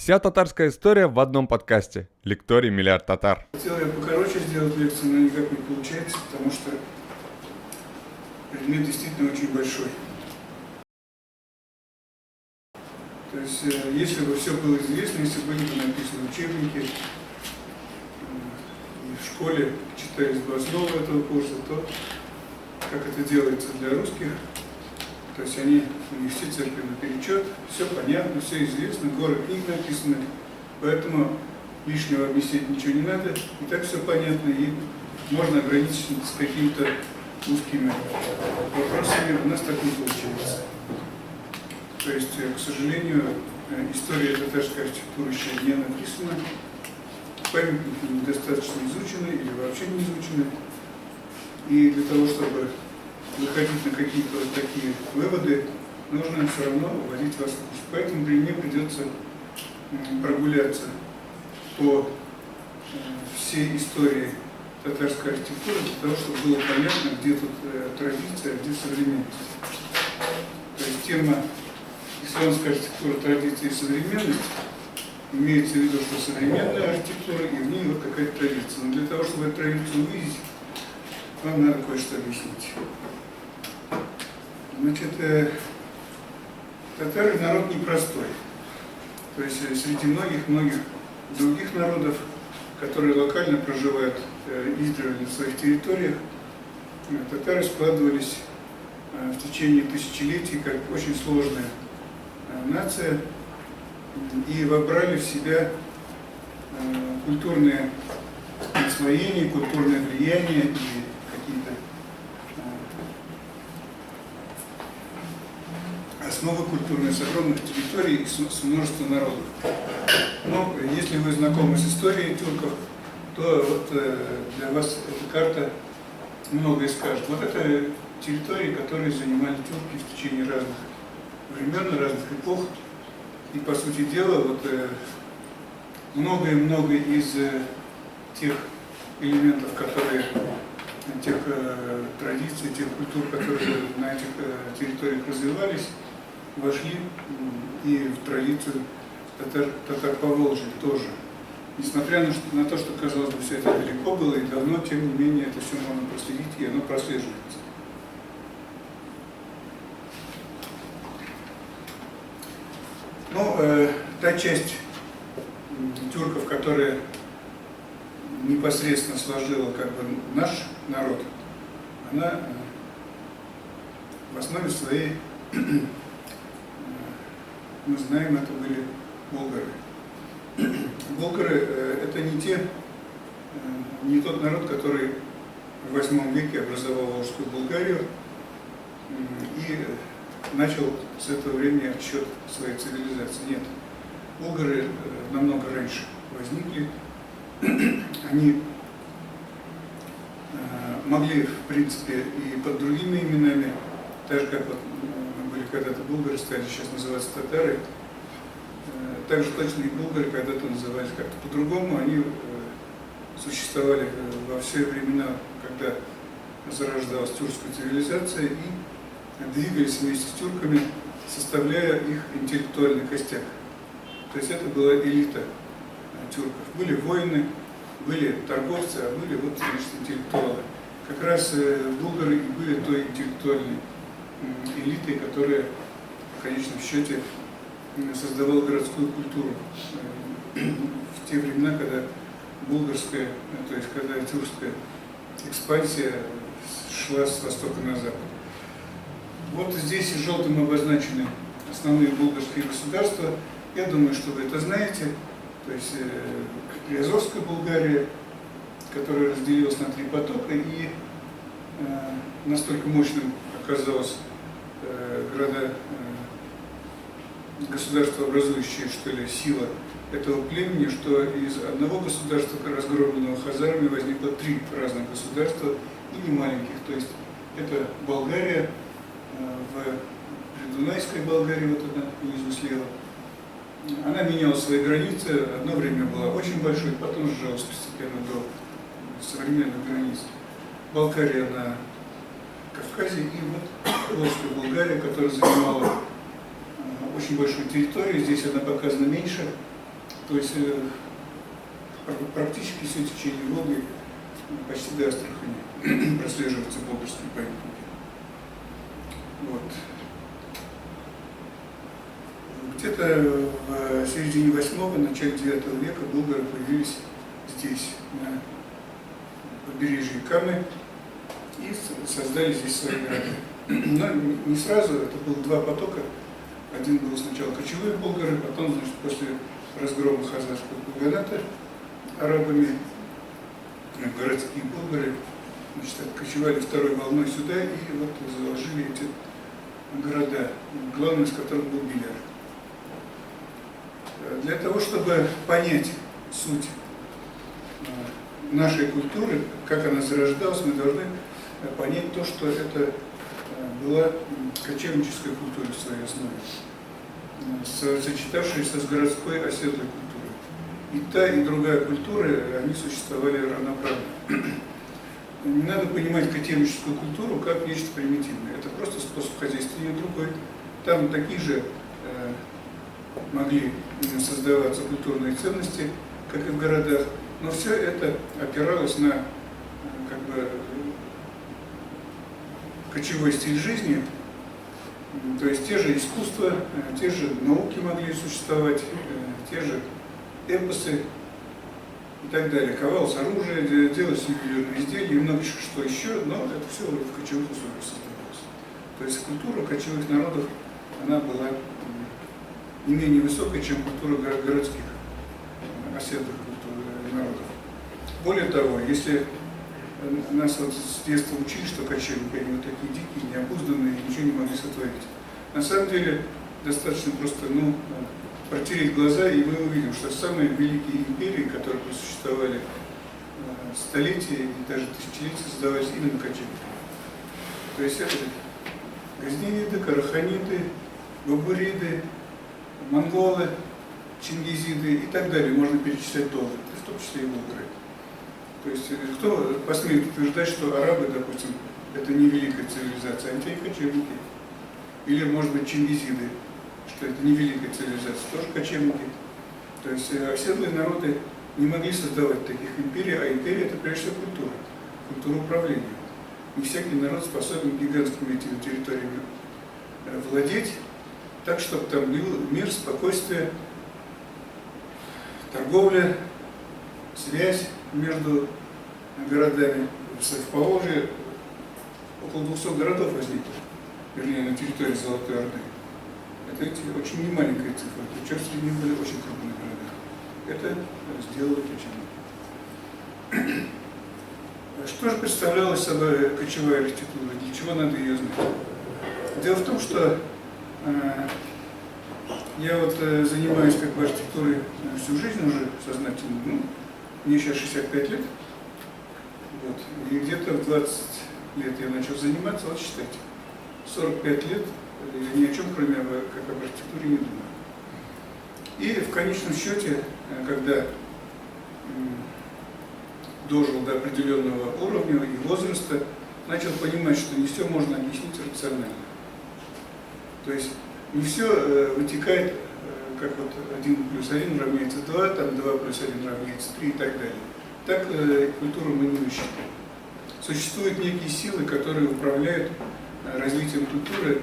Вся татарская история в одном подкасте. Лекторий «Миллиард татар». Хотел я покороче сделать лекцию, но никак не получается, потому что предмет действительно очень большой. То есть, если бы все было известно, если бы были бы написаны учебники, и в школе читались бы основы этого курса, то как это делается для русских, то есть у них все церкви наперечет, все понятно, все известно, горы книг написаны, поэтому лишнего объяснять ничего не надо, и так все понятно, и можно ограничиться с какими-то узкими вопросами, у нас так не получается. То есть, к сожалению, история татарской архитектуры еще не написана, памятники недостаточно изучены или вообще не изучены, и для того, чтобы выходить на какие-то вот такие выводы, нужно все равно вводить вас в курс. Поэтому мне придется прогуляться по всей истории татарской архитектуры, для того, чтобы было понятно, где тут традиция, а где современность. То есть тема исламская архитектура, традиция и современность имеется в виду, что современная архитектура и в ней вот какая-то традиция. Но для того, чтобы эту традицию увидеть, вам надо кое-что объяснить. Значит, татары народ непростой. То есть среди многих других народов, которые локально проживают издревле на своих территориях, татары складывались в течение тысячелетий как очень сложная нация и вобрали в себя культурные освоения, культурное влияние и какие-то основы культурные с огромных территорий и с множества народов. Но если вы знакомы с историей тюрков, то вот для вас эта карта многое скажет. Вот это территории, которые занимали тюрки в течение разных времен, разных эпох. И по сути дела, вот многое из тех элементов, которые, тех традиций, тех культур, которые на этих территориях развивались, вошли и в традицию татар Поволжья тоже. Несмотря на то, что, казалось бы, все это далеко было и давно, тем не менее, это все можно проследить, и оно прослеживается. Но та часть тюрков, которая непосредственно сложила как бы наш народ, она в основе своей, мы знаем, это были болгары. Болгары это не тот народ, который в VIII веке образовал Волжскую Болгарию и начал с этого времени отсчет своей цивилизации. Нет. Болгары намного раньше возникли. Они могли, в принципе, и под другими именами, так же, как вот были когда-то болгары, стали сейчас называться татары. Также точно и болгары когда-то назывались как-то по-другому. Они существовали во все времена, когда зарождалась тюркская цивилизация, и двигались вместе с тюрками, составляя их интеллектуальный костяк. То есть это была элита тюрков. Были воины, были торговцы, а были вот, значит, интеллектуалы. Как раз болгары и были той интеллектуальной элитой, которая в конечном счете создавала городскую культуру в те времена, когда булгарская, то есть когда тюркская экспансия шла с востока на запад. Вот здесь желтым обозначены основные булгарские государства. Я думаю, что вы это знаете. То есть Приазовская Болгария, которая разделилась на 3 потока, и настолько мощным оказалось государствообразующая, что ли, сила этого племени, что из одного государства, разгромленного хазарами, возникло 3 разных государства, и не маленьких. То есть это Болгария, в Придунайской Болгарии, вот она внизу слева. Она меняла свои границы, одно время была очень большой, потом сжалась постепенно до современных границ. Болгария на Кавказе, и вот Волжская Болгария, которая занимала очень большую территорию, здесь она показана меньше, То есть практически все течение Волги почти до Астрахани прослеживаются болгарские памятники. Вот. Где-то в середине 8-го, начале 9 века болгары появились здесь, на побережье Камы, и создали здесь свои города. Но не сразу, это было два потока. Один был сначала кочевые болгары, потом, значит, после разгрома хазарского каганата арабами, городские болгары, значит, откочевали второй волной сюда и вот заложили эти города, главный из которых был Беляр. Для того, чтобы понять суть нашей культуры, как она зарождалась, мы должны понять то, что это была кочевническая культура в своей основе, сочетавшаяся с городской оседлой культурой. И та, и другая культура, они существовали равноправно. Не надо понимать кочевническую культуру как нечто примитивное. Это просто способ хозяйствования другой. Там такие же могли создаваться культурные ценности, как и в городах, но все это опиралось на как бы кочевой стиль жизни, то есть те же искусства, те же науки могли существовать, те же эпосы и так далее. Ковалось оружие, делалось ювелирные изделия и много что еще, но это все в кочевых условиях создавалось. То есть культура кочевых народов, она была не менее высокой, чем культура городских оседлых народов. Более того, если нас вот с детства учили, что кочевники, они вот такие дикие, необузданные, ничего не могли сотворить. На самом деле, достаточно просто протереть глаза, и мы увидим, что самые великие империи, которые существовали столетия и даже тысячелетия, создавались именно кочевниками. То есть это газневиды, караханиды, бабуриды, монголы, чингизиды и так далее. Можно перечислять долго, в том числе и болгары. То есть кто посмеет утверждать, что арабы, допустим, это не великая цивилизация, а те кочевники. Или, может быть, чингизиды, что это не великая цивилизация, тоже кочевники. То есть оседлые народы не могли создавать таких империй, а империя это прежде всего культура, культура управления. Не всякий народ способен гигантскими этими территориями владеть, так, чтобы там был мир, спокойствие, торговля, связь между городами. В Поволжье около 200 городов возникло, вернее, на территории Золотой Орды. Это очень немаленькая цифра, причем среди них были очень крупные города. Это сделали кочевники. Что же представляла собой кочевая архитектура? Для чего надо ее знать? Дело в том, что я вот занимаюсь как бы архитектурой всю жизнь уже сознательно. Мне сейчас 65 лет. Вот. И где-то в 20 лет я начал заниматься, вот считайте, 45 лет я ни о чем, кроме как об архитектуре, не думаю. И в конечном счете, когда дожил до определенного уровня и возраста, начал понимать, что не все можно объяснить рационально. То есть не все вытекает, как вот 1 плюс 1 равняется 2, там 2 плюс 1 равняется 3 и так далее. Так культуру мы не высчитываем. Существуют некие силы, которые управляют развитием культуры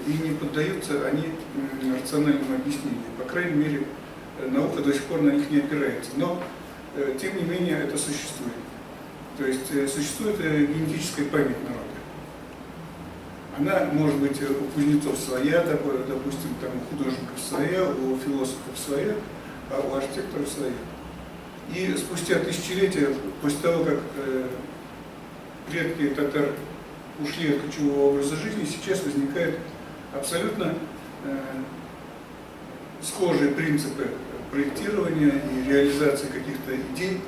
и не поддаются они рациональному объяснению. По крайней мере, наука до сих пор на них не опирается. Но, тем не менее, это существует. То есть существует генетическая память народа. Она может быть у кузнецов своя, допустим, там, у художников своя, у философов своя, а у архитекторов своя. И спустя тысячелетия, после того, как предки татар ушли от кочевого образа жизни, сейчас возникают абсолютно схожие принципы проектирования и реализации каких-то идей,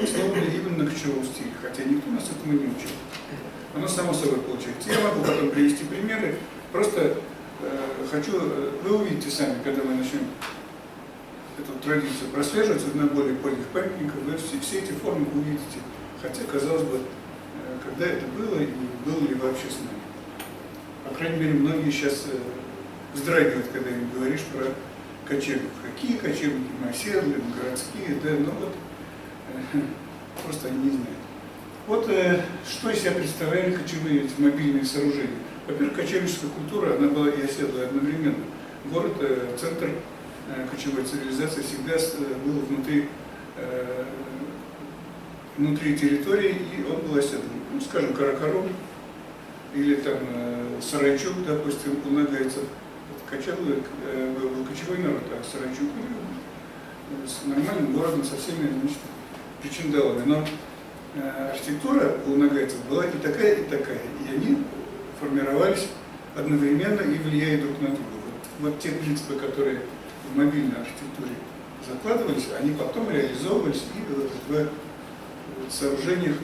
основаны именно на кочевом стиле, хотя никто нас этому не учил. Оно само собой получается. Я могу потом привести примеры, просто хочу, вы увидите сами, когда мы начнем эту традицию прослеживать на более поздних памятниках, вы все эти формы увидите. Хотя, казалось бы, когда это было и было ли вообще с нами. По крайней мере, многие сейчас вздрагивают, когда им говоришь про кочевников. Какие кочевники? Мы оседлые, мы городские, да, но вот просто они не знают. Вот что из себя представляли кочевые эти мобильные сооружения. Во-первых, кочевническая культура, она была и оседлая одновременно. Город, центр кочевой цивилизации всегда был внутри территории, и он был оседлым. Ну, скажем, Каракарум или там Сарайчук, допустим, полагается. Кочевой народ, а Сарайчук с нормальным городом, со всеми, значит, причиндалами. Но архитектура у нагайцев была и такая, и они формировались одновременно и влияя друг на друга. Вот те принципы, которые в мобильной архитектуре закладывались, они потом реализовывались и в сооружениях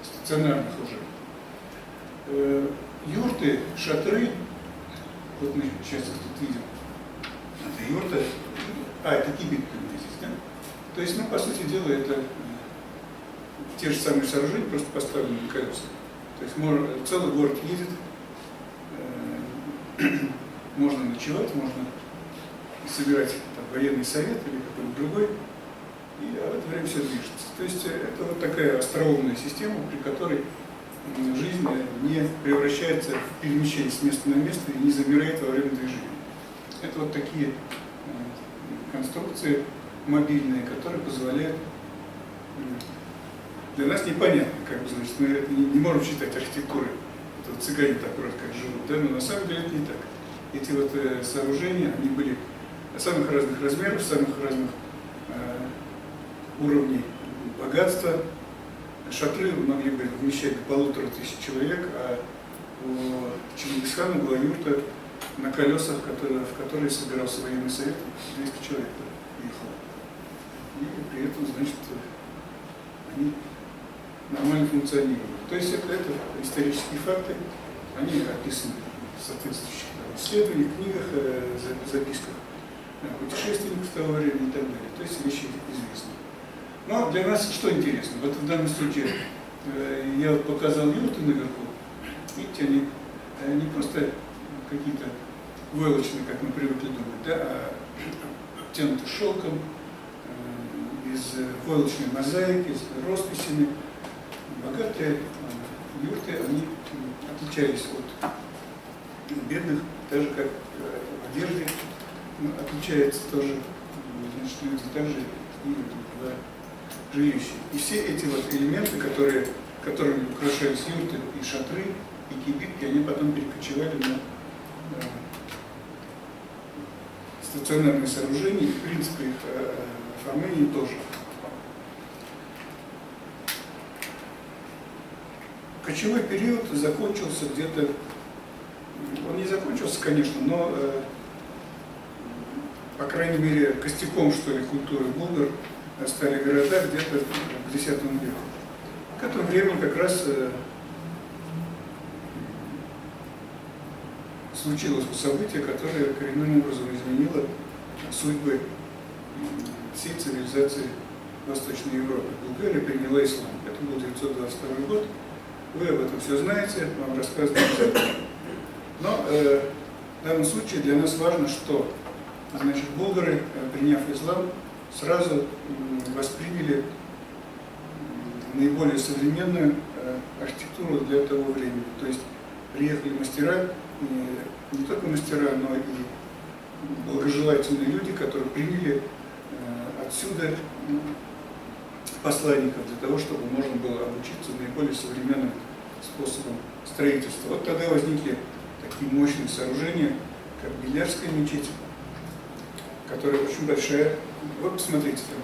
стационарных уже. Юрты, шатры, вот мы сейчас их тут видим, это юрта, это кибитка у меня здесь, да? То есть, по сути дела, это те же самые сооружения, просто поставлены на колеса. То есть целый город едет, можно ночевать, можно собирать там военный совет или какой-нибудь другой, и в это время все движется. То есть это вот такая остроумная система, при которой жизнь не превращается в перемещение с места на место и не замирает во время движения. Это вот такие конструкции мобильные, которые позволяют для нас непонятно, значит, мы это не можем считать архитектурой. Это вот цыгане так вроде как живут, да, но на самом деле это не так. Эти вот сооружения, они были самых разных размеров, самых разных уровней богатства. Шатры могли бы вмещать до 1500 человек, а у Чингисхана была юрта на колесах, в которой собирался военный совет, 200 человек ехало. И при этом, значит, они нормально функционировали. То есть это исторические факты, они описаны в соответствующих исследованиях, книгах, записках путешественников того времени и так далее. То есть вещи известны. Но для нас что интересно? Вот в данном случае я вот показал юрты наверху. Видите, они не просто какие-то войлочные, как мы привыкли думать, да, а обтянуты шелком, из войлочной мозаики, с росписями. Богатые юрты, они отличались от бедных, так же как в одежде отличается тоже, значит, люди также и в жилище. И все эти вот элементы, которыми украшались юрты и шатры, и кибитки, они потом перекочевали на стационарные сооружения, и в принципе их оформление тоже. Кочевой период закончился где-то, он не закончился, конечно, но, по крайней мере, костяком, что ли, культуры булгар стали города где-то к X веку. К этому времени как раз случилось событие, которое коренным образом изменило судьбы всей цивилизации Восточной Европы. Булгария приняла ислам. Это был 922 год. Вы об этом все знаете, вам рассказывают. Но в данном случае для нас важно, что, значит, булгары, приняв ислам, сразу восприняли наиболее современную архитектуру для того времени. То есть приехали мастера, не только мастера, но и благожелательные люди, которые приняли отсюда посланников для того, чтобы можно было обучиться наиболее современным способом строительства. Вот тогда возникли такие мощные сооружения, как Белярская мечеть, которая очень большая. Вот посмотрите, там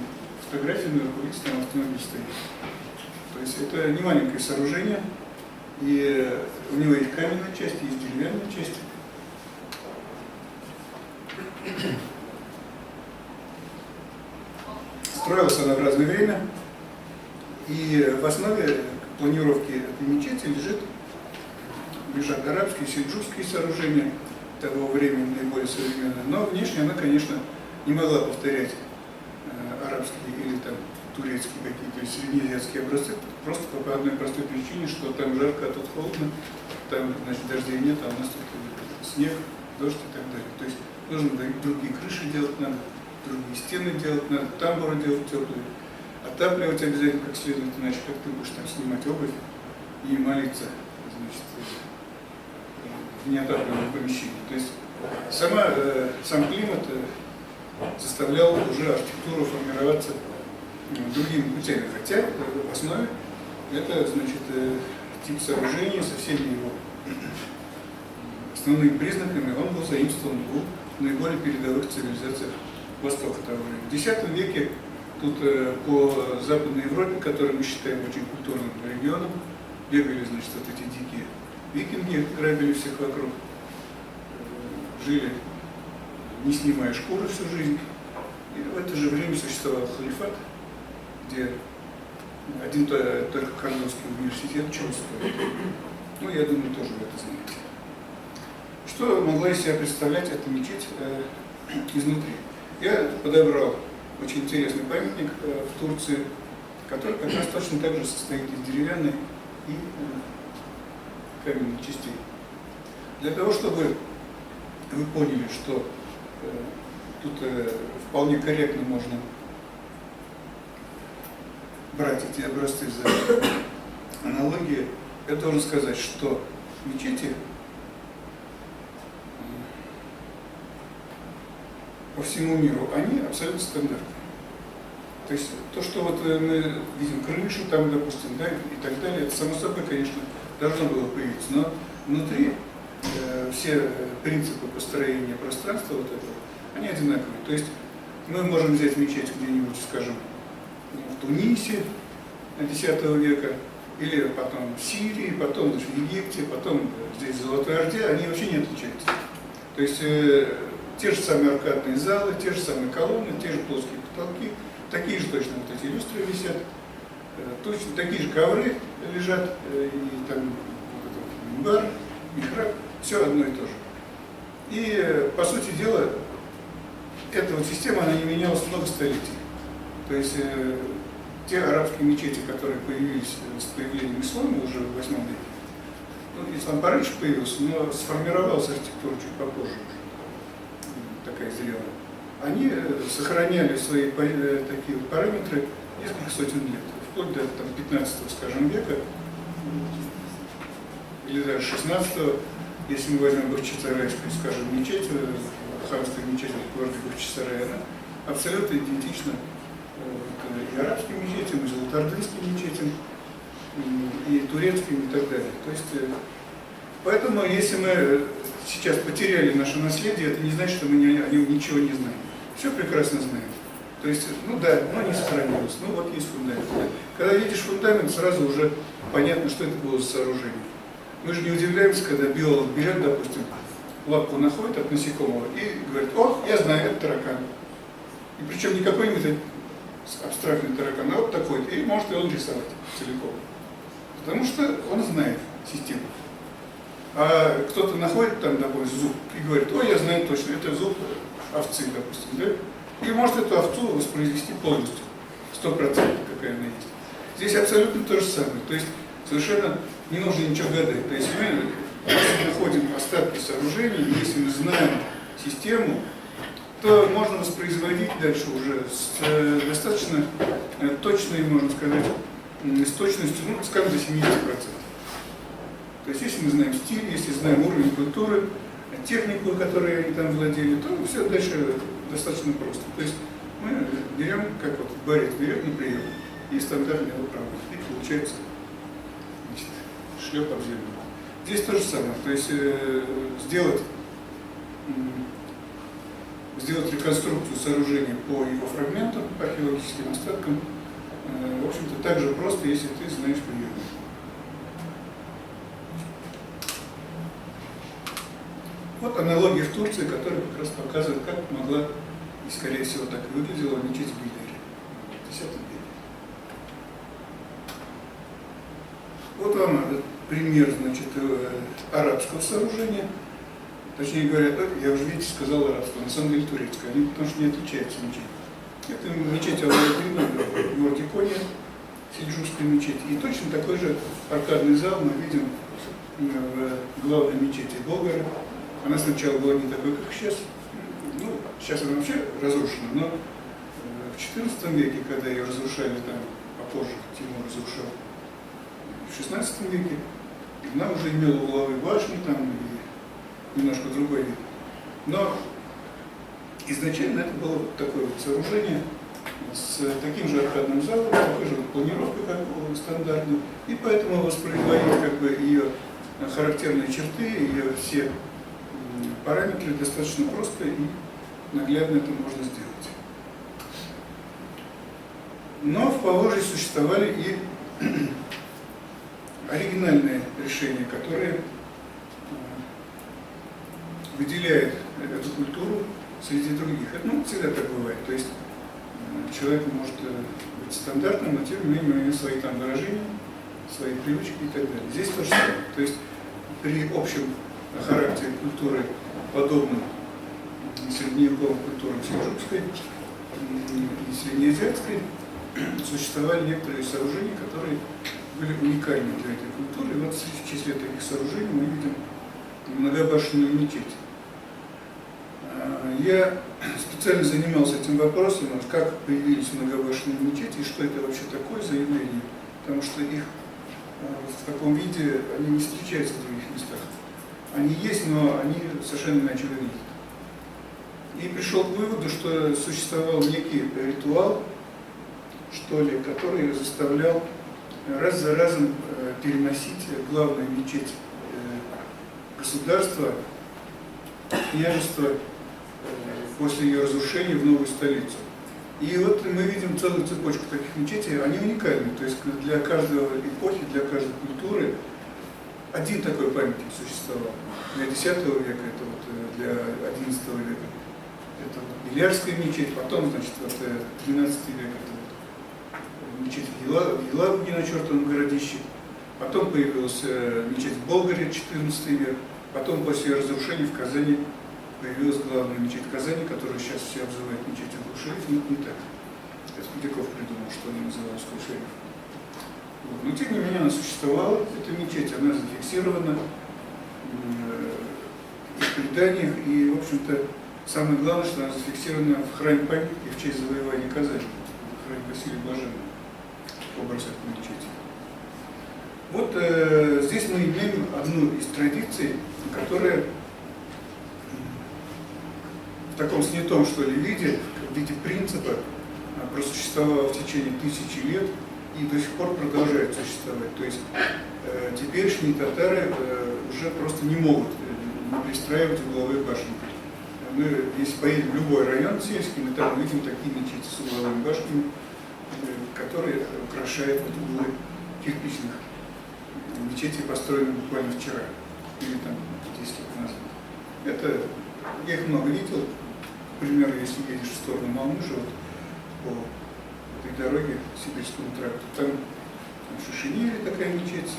фотографии наверху, видите, там автомобиль стоит. То есть это не маленькое сооружение, и у него есть каменная часть, есть деревянная часть. Строилась она в разное время, и в основе планировки этой мечети лежат арабские, сельджукские сооружения того времени, наиболее современные, но внешне она, конечно, не могла повторять арабские или там турецкие какие-то среднеазиатские образцы, просто по одной простой причине, что там жарко, а тут холодно, там, значит, дождей нет, а у нас тут снег, дождь и так далее. То есть нужно другие крыши делать надо, другие стены делать надо, тамбуры делать теплые, отапливать обязательно как следует, иначе как ты будешь там снимать обувь и молиться, значит, в неотапливаемом помещении. То есть сам климат заставлял уже архитектуру формироваться другими путями, хотя в основе это, значит, тип сооружения со всеми его основными признаками, он был заимствован в наиболее передовых цивилизациях Востока того времени. В X веке тут по Западной Европе, которую мы считаем очень культурным регионом, бегали, значит, вот эти дикие викинги, грабили всех вокруг, жили, не снимая шкуры всю жизнь. И в это же время существовал халифат, где один только Кордовский университет чего стоит. Ну, я думаю, тоже вы это знаете. Что могла из себя представлять эта мечеть изнутри? Я подобрал очень интересный памятник в Турции, который как раз точно так же состоит из деревянной и каменных частей. Для того, чтобы вы поняли, что тут вполне корректно можно брать эти образцы за аналогии, я должен сказать, что мечети по всему миру, они абсолютно стандартные. То есть то, что вот мы видим крышу, там, допустим, да, и так далее, это само собой, конечно, должно было появиться, но внутри все принципы построения пространства вот этого, они одинаковые. То есть мы можем взять мечеть где-нибудь, скажем, в Тунисе X века, или потом в Сирии, потом в Египте, потом здесь в Золотой Орде, они вообще не отличаются. То есть те же самые аркадные залы, те же самые колонны, те же плоские потолки, такие же точно вот эти люстры висят, точно такие же ковры лежат, и там вот минбар, михраб, все одно и то же. И, по сути дела, эта вот система, она не менялась много столетий. То есть те арабские мечети, которые появились с появлением ислама уже в 8 веке, ну, ислам пораньше появился, но сформировалась архитектура чуть попозже, такая зрелая. Они сохраняли свои такие вот параметры несколько сотен лет, вплоть до там, 15, скажем, века, или даже 16, если мы возьмем Бахчисарайскую, скажем, мечеть, ханская мечеть в городе Бахчисарай, она абсолютно идентична и арабским мечетям, и золотоордынским мечетям, и турецким, и так далее. То есть, поэтому, если мы сейчас потеряли наше наследие, это не значит, что мы о нем ничего не знаем. Все прекрасно знаем. То есть, ну да, но не сохранилось. Ну вот есть фундамент. Когда видишь фундамент, сразу уже понятно, что это было за сооружение. Мы же не удивляемся, когда биолог берет, допустим, лапку находит от насекомого и говорит: о, я знаю, это таракан. И причем не какой-нибудь абстрактный таракан, а вот такой. И может и он рисовать целиком. Потому что он знает систему. А кто-то находит там, допустим, зуб и говорит: ой, я знаю точно, это зуб овцы, допустим, да? И может эту овцу воспроизвести полностью, 100%, какая она есть. Здесь абсолютно то же самое. То есть совершенно не нужно ничего гадать. То есть мы, если находим остатки сооружений, если мы знаем систему, то можно воспроизводить дальше уже с достаточно точной, можно сказать, с точностью, ну, скажем, до 70%. То есть если мы знаем стиль, если знаем уровень культуры, технику, которой они там владели, то все дальше достаточно просто. То есть мы берем, как вот борец берет на прием, и стандартно его проводит. И получается, значит, шлеп об землю. Здесь то же самое. То есть сделать реконструкцию сооружения по его фрагментам, по археологическим остаткам, в общем-то, так же просто, если ты знаешь приемы. Вот аналогия в Турции, которая как раз показывает, как могла, и скорее всего так и выглядела, мечеть в Гюльдере в X веке. Вот вам пример, значит, арабского сооружения. Точнее говоря, я уже, видите, сказал арабское, на самом деле турецкое, они потому что не отличаются мечеть. Это мечеть Аллах-Акбар в городе Кония, сельджукская мечеть. И точно такой же аркадный зал мы видим в главной мечети Болгара, Она сначала была не такой, как сейчас. Ну, сейчас она вообще разрушена, но в XIV веке, когда ее разрушали там, а позже Тимур разрушал, в XVI веке, она уже имела угловые башни там и немножко другой вид. Но изначально это было вот такое вот сооружение с таким же аркадным залом, такой же планировкой, как стандартной, и поэтому воспроизводить как бы ее характерные черты, ее все параметры достаточно просто и наглядно это можно сделать. Но в Поволжье существовали и оригинальные решения, которые выделяют эту культуру среди других. Это всегда так бывает. То есть человек может быть стандартным, но тем не менее у него свои там выражения, свои привычки и так далее. Здесь то же самое. То есть при общем характере культуры, подобным средневековым культурам селжукской и среднеазиатской, существовали некоторые сооружения, которые были уникальны для этой культуры. И вот в числе таких сооружений мы видим многобашенную мечеть. Я специально занимался этим вопросом, как появились многобашенные мечети и что это вообще такое за явление, потому что их в таком виде они не встречаются в других местах. Они есть, но они совершенно иначе выглядят. И пришел к выводу, что существовал некий ритуал, что ли, который заставлял раз за разом переносить главную мечеть государства, княжества, после ее разрушения в новую столицу. И вот мы видим целую цепочку таких мечетей, они уникальны, то есть для каждой эпохи, для каждой культуры один такой памятник существовал. Для X века, это вот для XI века, это вот Белярская мечеть, потом, значит, вот XII век, это вот мечеть в Елабуге на Чертовом городище, потом появилась мечеть в Болгаре, XIV век, потом после ее разрушения в Казани появилась главная мечеть в Казани, которую сейчас все обзывают мечетью Кул-Шериф, но это не так. Это Худяков придумал, что она называлась Кул-Шериф. Вот. Но тем не менее она существовала, эта мечеть, она зафиксирована в преданиях, и, в общем-то, самое главное, что она зафиксирована в храме памятника в честь завоевания Казани, в храме Василия Блаженного, образ этой мечети. Вот здесь мы имеем одну из традиций, которая в таком снятом, что ли, виде, в виде принципа, просуществовала в течение тысячи лет и до сих пор продолжает существовать. То есть теперешние татары уже просто не могут пристраивать угловые башни. Мы, если поедем в любой район сельский, мы там увидим такие мечети с угловыми башнями, которые украшают вот углы кирпичных мечетей, построенных буквально вчера или там 10 лет назад. Это, я их много видел. К примеру, если едешь в сторону Малмыжа, вот, по этой дороге, Сибирскому тракту, там в Шишинере такая мечеть,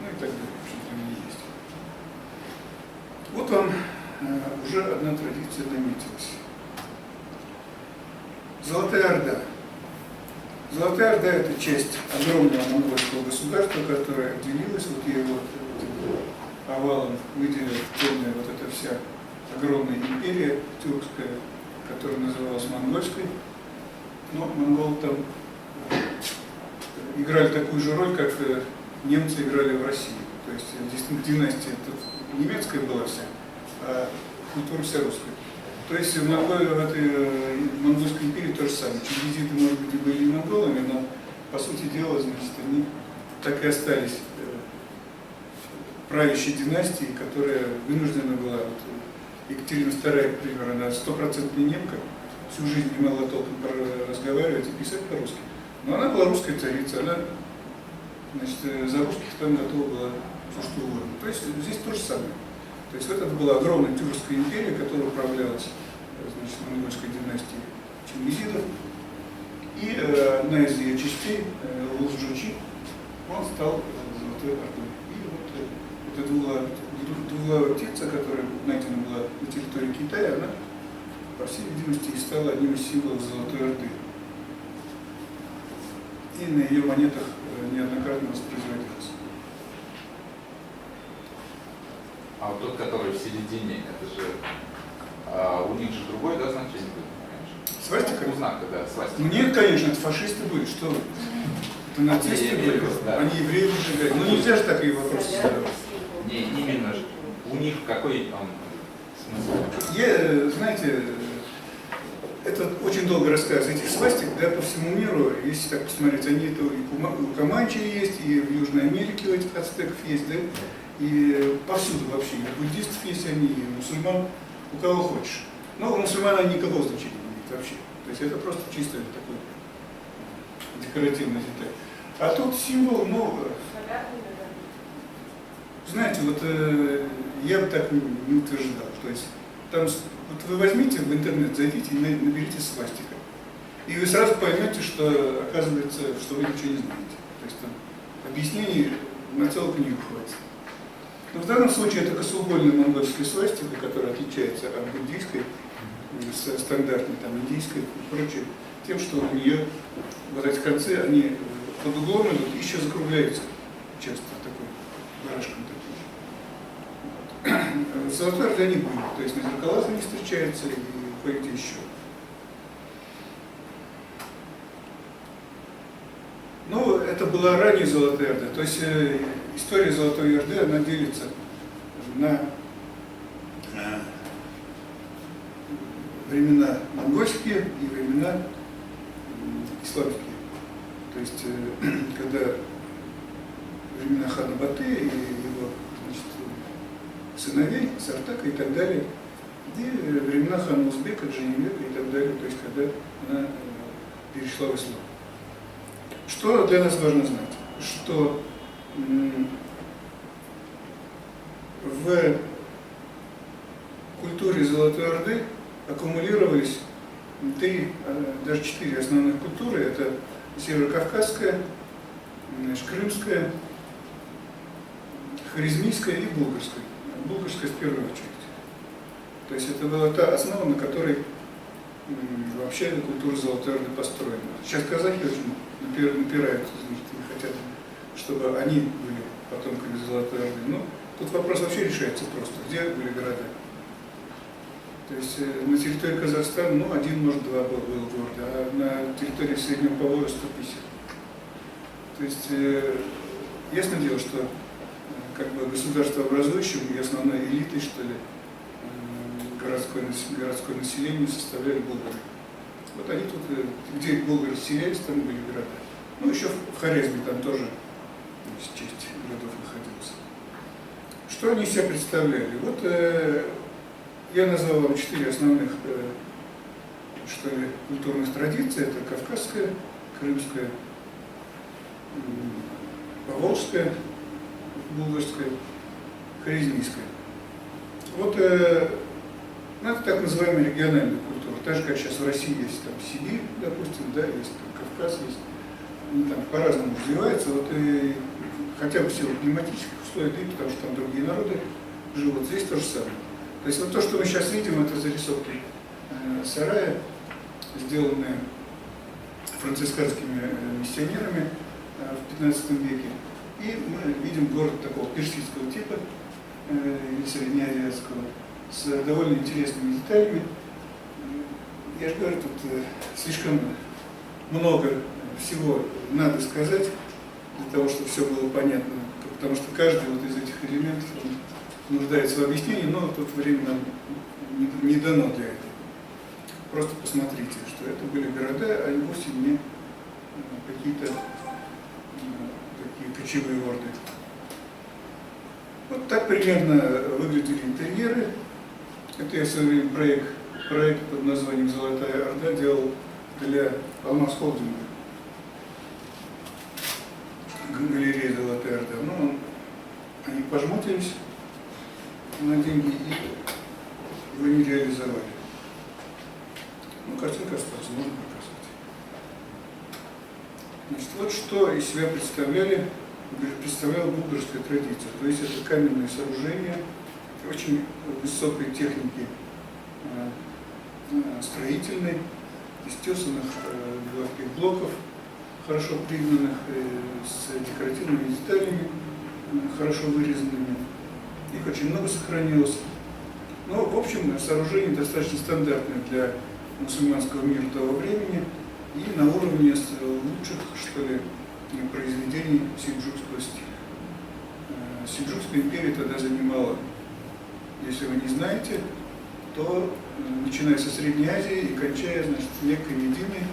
ну и так далее, в общем-то, они есть. Вот вам уже одна традиция наметилась. Золотая Орда. Золотая Орда – это часть огромного монгольского государства, которое отделилось, вот я вот овалом выделил темная вот эта вся огромная империя тюркская, которая называлась монгольской. Но монголы там играли такую же роль, как немцы играли в России. То есть здесь династия немецкая была вся, а культура вся русская. То есть в этой монгольской империи то же самое. Чингизиды, может быть, и были и монголами, но, по сути дела, значит, они так и остались правящей династией, которая вынуждена была, вот, Екатерина II, к примеру, она стопроцентная немка, всю жизнь не могла толком разговаривать и писать по-русски. Но она была русская царица, она, значит, за русских там готова была все что угодно. То есть здесь то же самое. То есть вот это была огромная тюркская империя, которая управлялась, значит, монгольской династией Чингизидов. И одна из ее частей, Улус-Джучи, он стал Золотой Ордой. И вот эта двуглавая птица, которая найдена была на территории Китая, она, по всей видимости, и стала одним из символов Золотой Орды. И на ее монетах неоднократно воспроизводилась. А вот тот, который в середине, это же у них же другое, да, значение было раньше? Свастика? У знака, да, свастика. Ну нет, конечно, это фашисты были, что вы. Это нацисты были, да. они евреев сжигали. Ну нельзя же такие вопросы задавать. Не именно же. У них какой он смысл? Знаете, это очень долго рассказывать. Этих свастик, да, по всему миру, если так посмотреть, они это и у Команчи есть, и в Южной Америке у этих ацтеков есть, да, и повсюду вообще. И у буддистов есть они, и у мусульман, у кого хочешь. Но у мусульман они никакого значения не имеют вообще. То есть это просто чисто такой декоративный деталь. А тут символ, ну, знаете, вот я бы так не утверждал. То есть там, вот вы возьмите в интернет, зайдите и наберите свастика. И вы сразу поймете, что оказывается, что вы ничего не знаете. То есть там объяснений на целую книгу хватит. Но в данном случае это косоугольная монгольская свастика, которая отличается от буддийской, стандартной, там, индийской и прочее, тем, что у нее вот эти концы, они под углом идут и еще закругляются часто такой барашком таким. В Золотой Орде они были, то есть на зеркалах они встречаются и кое-где еще. Ну, это была ранняя Золотая Орда, то есть история Золотой Орды, она делится на времена монгольские и времена исламские. То есть, когда времена хана Баты и его, значит, сыновей, Сартака и так далее, и времена хана Узбека, Джанибека и так далее, то есть, когда она перешла в ислам. Что для нас важно знать? Что в культуре Золотой Орды аккумулировались 3, даже 4 основных культуры. Это северокавказская, крымская, хорезмийская и булгарская. Булгарская в первую очередь. То есть это была та основа, на которой вообще культура Золотой Орды построена. Сейчас казахи очень напирают, значит, не хотят, чтобы они были потомками Золотой Орды. Но тут вопрос вообще решается просто, где были города. То есть на территории Казахстана, ну, 1, может, 2 было города, а на территории Среднего Поволжья 150. То есть ясное дело, что как бы государствообразующим и основной элитой, что ли, городское население составляли болгары. Вот они тут, где болгары селялись, там были города. Ну, еще в Хорезме там тоже часть городов находилась. Что они из себя представляли? Вот я назвал вам 4 основных, что ли, культурных традиции. Это кавказская, крымская, поволжская, булгарская, хорезмийская. Вот это так называемая региональная культура. Так же, как сейчас в России есть там Сибирь, допустим, да, есть там Кавказ, есть. Они там по-разному развиваются. Вот и хотя бы в силу климатических условий, да и потому что там другие народы живут. Здесь то же самое. То есть вот то, что мы сейчас видим, это зарисовки сарая, сделанные францисканскими миссионерами в 15 веке. И мы видим город такого персидского типа, или среднеазиатского, с довольно интересными деталями. Я же говорю, тут слишком много всего надо сказать, для того, чтобы все было понятно, потому что каждый вот из этих элементов нуждается в объяснении, но тут время нам не дано для этого. Просто посмотрите, что это были города, а вовсе не какие-то такие кочевые орды. Вот так примерно выглядели интерьеры. Это я в свое время проект под названием «Золотая Орда» делал для Алмаз Холдинга. Галерея «Золотая Орда». Ну, они пожмотились на деньги и его не реализовали. Ну, картинка осталась, можно показать. Значит, вот что из себя представляла булгарская традиция. То есть это каменные сооружения очень высокой техники строительной, из тесанных гладких блоков, хорошо пригнанных, с декоративными деталями, хорошо вырезанными. их очень много сохранилось. Но, в общем, сооружение достаточно стандартное для мусульманского мира того времени и на уровне лучших, что ли, произведений сельджукского стиля. Сельджукская империя тогда занимала, если вы не знаете, то начиная со Средней Азии и кончая, значит, Меккой, Мединой,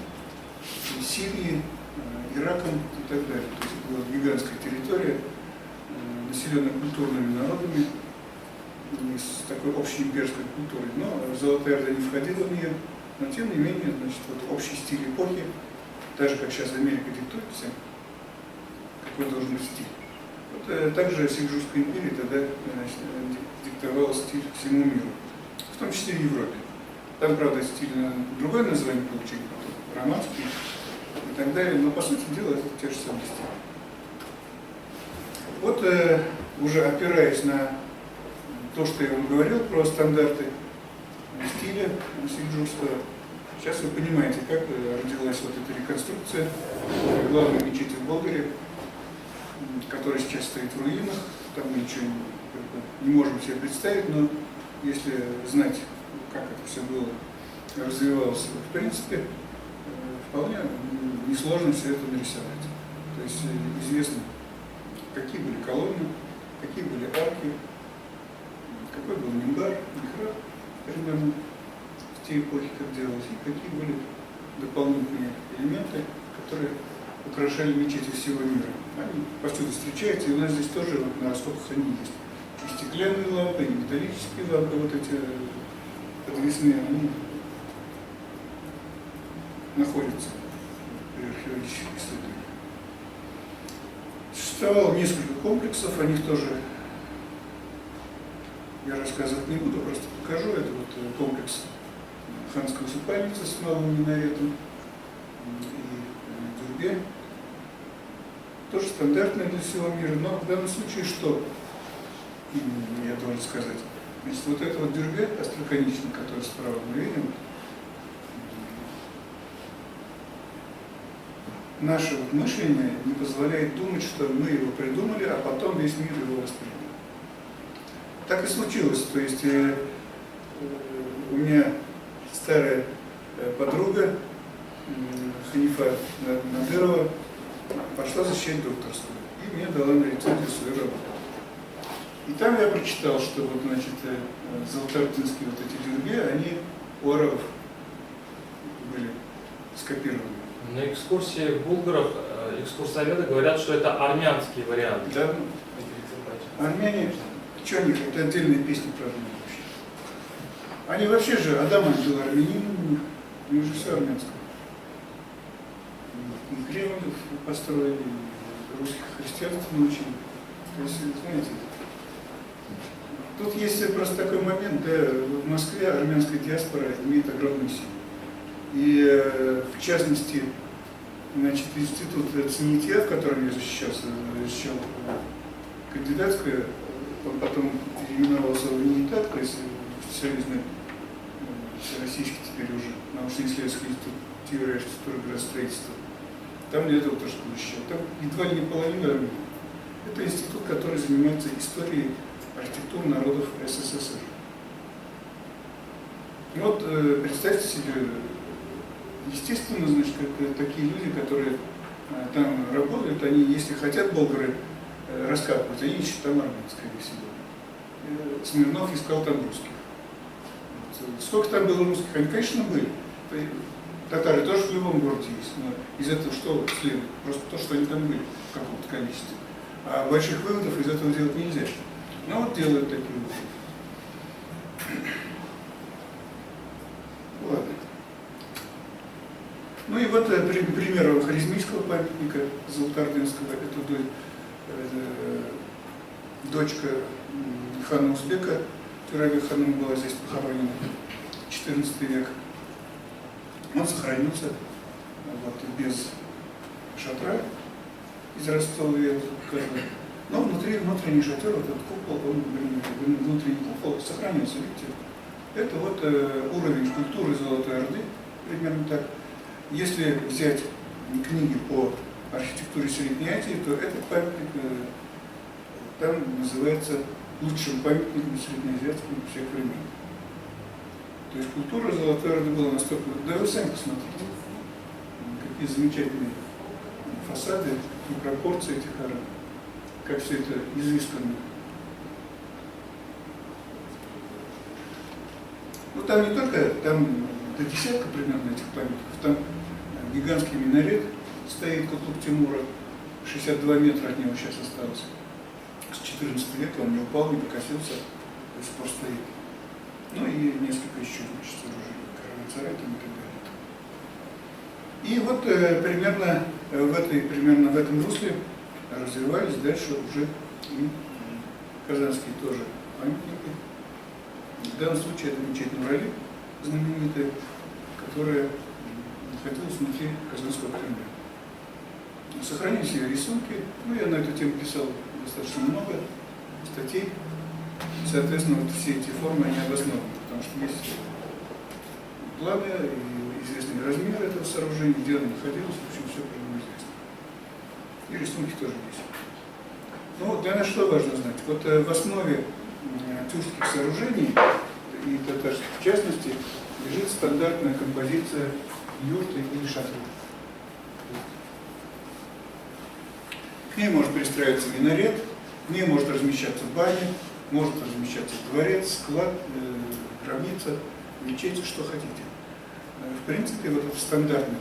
Сирией, Ираком и так далее. То есть это была гигантская территория, населенная культурными народами, с такой общей имперской культурой. Но Золотая Орда не входила в нее, но тем не менее, значит, вот общий стиль эпохи, так же как сейчас Америка диктует всем, какой должен быть стиль. Вот, также Сельджукская империя тогда, значит, диктовала стиль всему миру, в том числе и Европе. Там, правда, стиль другое название получили, потом романский и так далее, но по сути дела это те же самые стили. Вот уже опираясь на то, что я вам говорил про стандарты стиля сельджукского, сейчас вы понимаете, как родилась вот эта реконструкция главной мечети в Болгаре, которая сейчас стоит в руинах. Там мы ничего не можем себе представить, но если знать, как это все было, развивалось, в принципе, вполне несложно все это нарисовать. То есть известно, какие были колонны, какие были арки, какой был минбар, михраб, примерно в те эпохи, как делалось, и какие были дополнительные элементы, которые украшали мечети всего мира. Они повсюду встречаются, и у нас здесь тоже вот, на растопах они есть. И стеклянные лампы, и металлические лампы, вот эти подвесные, они находятся при археологических исследованиях. Существовало несколько комплексов, о них тоже я рассказывать не буду, просто покажу. Это вот комплекс ханской усыпальницы с малым минаретом и дюрбе. Тоже стандартное для всего мира, но в данном случае что я должен сказать? Значит, вот это вот дюрбе остроконечный, который справа мы видим, наше вот мышление не позволяет думать, что мы его придумали, а потом весь мир его воспринял. Так и случилось. То есть у меня старая подруга Ханифа Надырова пошла защищать докторскую и мне дала на рецензию свою работу. И там я прочитал, что вот, значит, золотоордынские вот эти дюрбе, они у арабов были скопированы. На экскурсии в Булгарах экскурсоведы говорят, что это армянский вариант. Да, армяне, что они, это отдельная песня про армян вообще. Они вообще же, Адам был армянин, у них же все армянское. И Кремль построили, и русских христианств научили. То есть, знаете, тут есть просто такой момент, да, в Москве армянская диаспора имеет огромную силу. И в частности, значит, институт Цинитья, в котором я защищал кандидатскую, он потом переименовался в УНИТАТ, то есть союзный, всероссийский теперь уже научно-исследовательский институт теории архитектуры и градостроительства. Там для этого тоже защищал. Там едва ли не половина армян. Это институт, который занимается историей архитектуры народов СССР. И вот представьте себе, естественно, значит, как такие люди, которые там работают, они, если хотят болгары раскапывать, они ищут там армян, скорее всего. Смирнов искал там русских. Сколько там было русских? Они, конечно, были. Татары тоже в любом городе есть, но из этого что следует? Просто то, что они там были в каком-то количестве. А больших выводов из этого делать нельзя. Но вот делают такие выводы. Ладно. Ну и вот пример харизмийского памятника Золотоордынского. Это дочка хана Узбека, Тюраби Ханум была здесь похоронена, 14 век. Он сохранился вот, без шатра из Ростова. Но внутренний шатер, этот купол, внутренний купол сохранился, видите. Это вот уровень культуры Золотой Орды, примерно так. Если взять книги по архитектуре Средней Азии, то этот памятник там называется лучшим памятником среднеазиатским всех времен. То есть культура Золотой Орды была настолько... Да вы сами посмотрите, какие замечательные фасады и пропорции этих арок, как все это изысканно. Ну там не только, там до десятка примерно этих памятников, там гигантский минарет стоит, Кутлук Тимура, 62 метра от него сейчас осталось. С 14 века он не упал, не покосился, до сих пор стоит. Ну и несколько еще сооружений, Караван-Сарай там и так далее. И вот примерно в этом русле развивались дальше уже и казанские тоже памятники. В данном случае это мечеть Нурали, знаменитая, которая находилась внутри Казанского Кремля. Сохранились ее рисунки, ну я на эту тему писал достаточно много статей. Соответственно, вот все эти формы они обоснованы, потому что есть планы и известные размеры этого сооружения, где оно находилось, в общем, все примерно известно. И рисунки тоже есть. Ну, для нас что важно знать? Вот в основе тюркских сооружений и татарских в частности лежит стандартная композиция юрты или шатров. К ней может пристраиваться минарет, к ней может размещаться баня, может размещаться дворец, склад, гробница, мечеть, что хотите. В принципе, вот это стандартная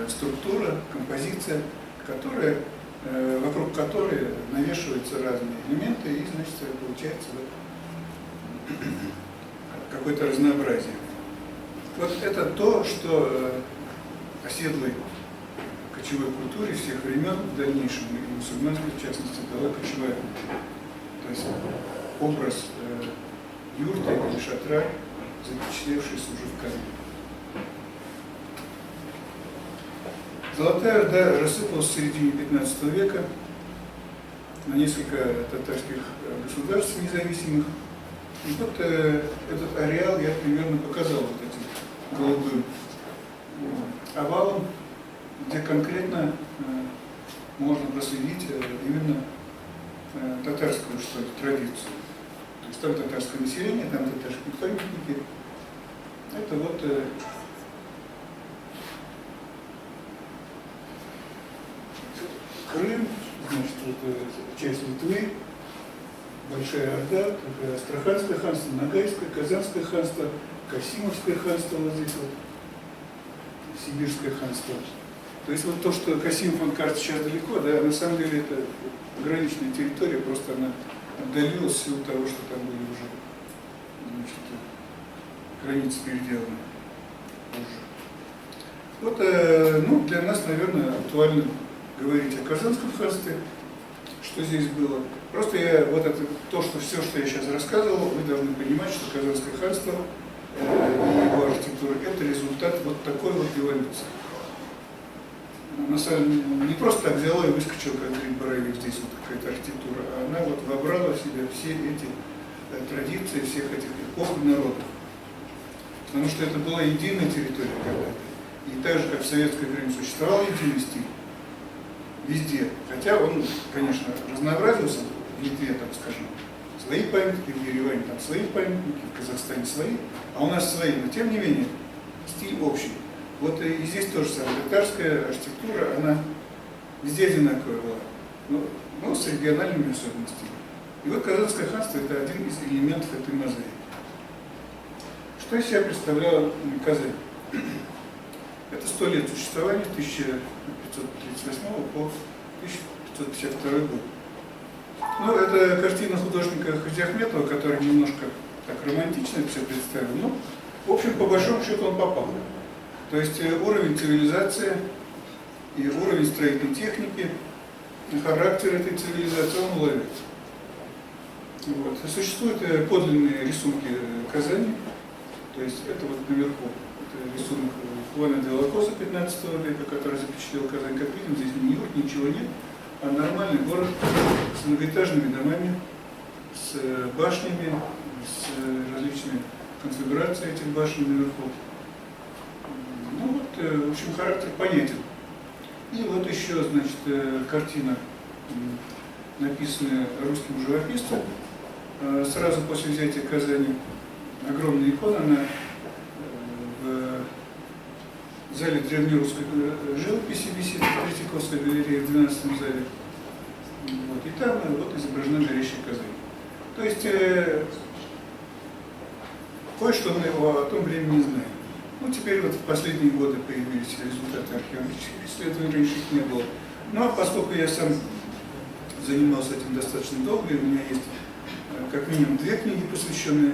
структура, композиция, вокруг которой навешиваются разные элементы, и, значит, получается вот какое-то разнообразие. Вот это то, что оседлой кочевой культуре всех времен, в дальнейшем, и мусульманской, в частности, дала кочевая культура. То есть образ юрты или шатра, запечатлевшийся уже в камне. Золотая Орда рассыпалась в середине 15 века на несколько татарских государств независимых. И вот этот ареал я примерно показал вот этим голубым овалом, где конкретно можно проследить именно татарскую, что ли, традицию. То есть там татарское население, там татарские памятники. Это вот Крым, значит, это часть Литвы, Большая Орда, Астраханское ханство, Ногайское, Казанское ханство, Касимовское ханство, вот здесь вот, Сибирское ханство. То есть вот то, что Касимов, он кажется сейчас далеко, да, на самом деле это граничная территория, просто она отдалилась в силу того, что там были уже, значит, границы переделаны позже. Вот, ну, для нас, наверное, актуально говорить о Казанском ханстве, что здесь было. Просто я, вот это, все, что я сейчас рассказывал, вы должны понимать, что Казанское ханство и его архитектура – это результат вот такой вот эволюции. На самом деле, не просто так взяла и выскочила, как говорит Бараев, здесь вот какая-то архитектура, а она вот вобрала в себя все эти традиции, всех этих эпох и народов. Потому что это была единая территория когда-то. И так же, как в советское время существовал единый стиль, везде. Хотя он, конечно, разнообразился в Литве, так скажем, свои памятники, в Ереване там свои памятники, в Казахстане свои, а у нас свои. Но тем не менее, стиль общий. Вот и здесь тоже самое. Татарская архитектура, она везде одинаковая была, но с региональными особенностями. И вот Казанское ханство – это один из элементов этой мозаики. Что из себя представляла Казань? Это 100 лет существования, 1538 по 1552 год. Ну, это картина художника Хазиахметова, который немножко так романтично это все представил. Ну, в общем, по большому счету он попал. То есть уровень цивилизации и уровень строительной техники, характер этой цивилизации он уловит. Вот. Существуют подлинные рисунки Казани, то есть это вот наверху, это рисунок Хуана де ла Коса 15 века, который запечатлел Казань. Как видим, здесь ни юрт, ничего нет, а нормальный город с многоэтажными домами, с башнями, с различными конфигурациями этих башен наверху. Ну вот, в общем, характер понятен. И вот еще, значит, картина написанные русским живописцем. Сразу после взятия Казани огромная икона, она в зале древнерусской живописи висит в Третьяковской галерее в 12 зале. Вот, и там вот изображена горящая Казань. То есть кое-что мы о том времени не знаем. Ну, теперь вот в последние годы появились результаты археологических исследований, раньше их не было. Но поскольку я сам занимался этим достаточно долго, и у меня есть как минимум 2 книги, посвященные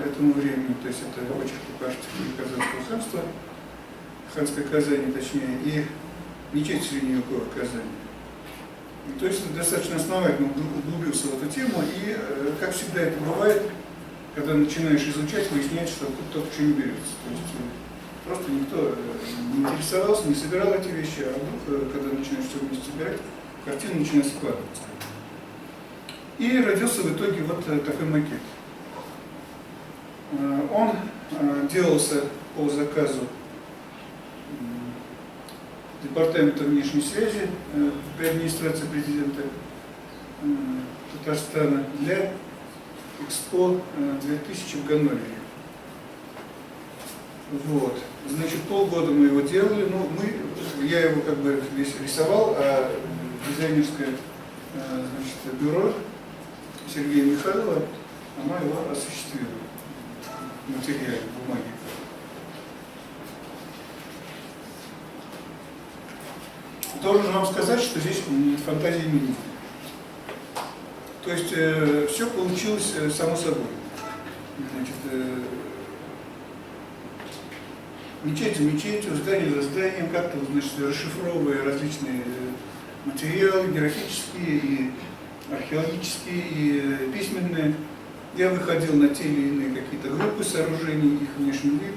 этому времени, то есть это очерки по архитектуре Казанского ханства, ханской Казани точнее, и мечеть средневековой Казани. То есть достаточно основательно углубился в эту тему, и, как всегда это бывает, когда начинаешь изучать, выясняется, что кто-то что не берется. То есть просто никто не интересовался, не собирал эти вещи, а вдруг, когда начинаешь все вместе собирать, картина начинает складываться. И родился в итоге вот такой макет. Он делался по заказу Департамента внешней связи при администрации президента Татарстана для Экспо 2000 в Ганновере. Вот. Значит, полгода мы его делали, но я его как бы весь рисовал, а дизайнерское значит, бюро Сергея Михайлова, она его осуществила в материале, в бумаге. Должен вам сказать, что здесь фантазии не видно. То есть все получилось само собой. Значит, мечеть за мечетью, здание за зданием, как-то, значит, расшифровывая различные материалы, географические и археологические, и письменные. Я выходил на те или иные какие-то группы сооружений, их внешний вид,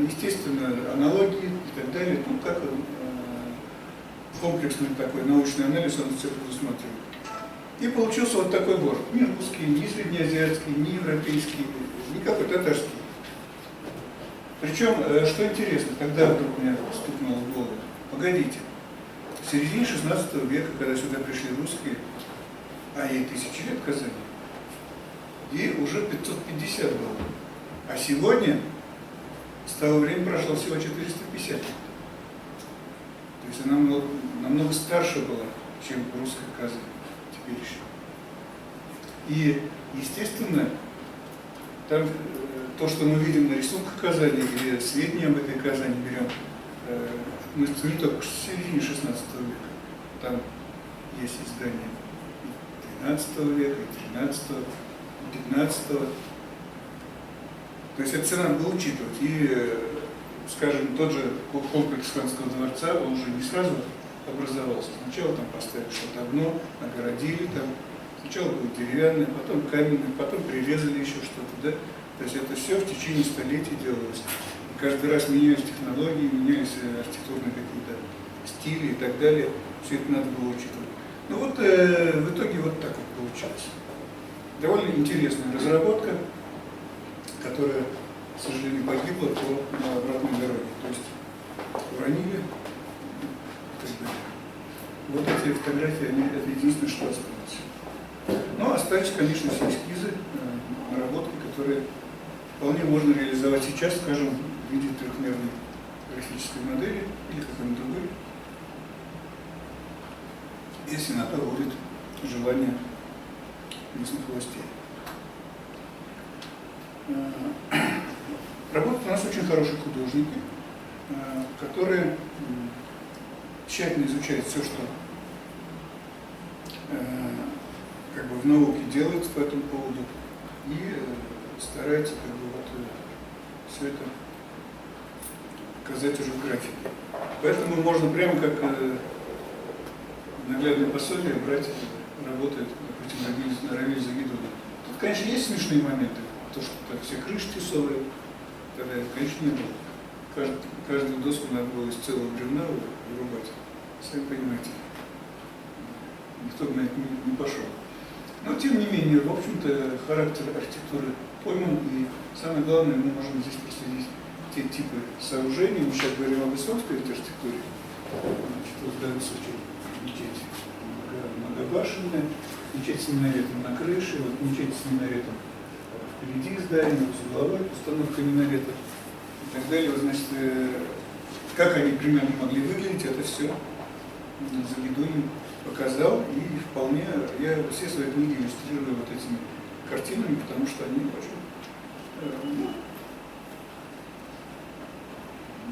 естественно, аналогии и так далее. Тут как комплексный такой научный анализ, он все предусматривает. И получился вот такой город. Ни русский, ни среднеазиатский, ни европейский, никакой татарский. Причем, что интересно, когда вдруг меня стукнуло в голову, погодите, в середине 16 века, когда сюда пришли русские, а ей 1000 лет Казани, ей уже 550 было. А сегодня, с того времени прошло всего 450 лет. То есть она намного старше была, чем русская Казань теперь еще. И, естественно, там то, что мы видим на рисунках Казани, или сведения об этой Казани берем, мы не только в середине 16 века. Там есть издания и 12 века, и 13, и 15. То есть это все надо было учитывать. И, скажем, тот же комплекс Ханского дворца, он уже не сразу образовался. Сначала там поставили что-то одно, огородили там. Сначала было деревянное, потом каменное, потом прирезали еще что-то, да? То есть это все в течение столетий делалось. И каждый раз менялись технологии, менялись архитектурные какие-то стили и так далее. Все это надо было учитывать. Ну вот в итоге вот так вот получилось. Довольно интересная разработка, которая, к сожалению, погибла на обратной дороге. То есть уронили и так далее. Вот эти фотографии, это единственное, что осталось. Но остались, конечно, все эскизы, наработки, которые вполне можно реализовать сейчас, скажем, в виде трехмерной графической модели или какой-нибудь другой, если на то будет желание местных властей. Работают у нас очень хорошие художники, которые тщательно изучают все, что как бы в науке делается по этому поводу, и стараются как бы вот все это показать уже в графике. Поэтому можно прямо как наглядное пособие брать работы, допустим, Равиль Загидуллина. Тут, конечно, есть смешные моменты, то, что так все крыши тесовые, тогда это, конечно, не было. Каждую доску надо было из целого бревна вырубать. Сами понимаете, никто бы на это не пошел. Но, тем не менее, в общем-то, характер архитектуры пойман, и самое главное, мы можем здесь проследить те типы сооружений. Мы сейчас говорим об исламской архитектуре, значит, в данном случае мечеть многобашенная, мечеть с минаретом на крыше, вот мечеть с минаретом впереди здания, вот с угловой установкой минаретов и так далее. Вот, значит, как они примерно могли выглядеть, это все Загидунин показал, и вполне я все свои книги иллюстрирую вот этими картинами, потому что они очень,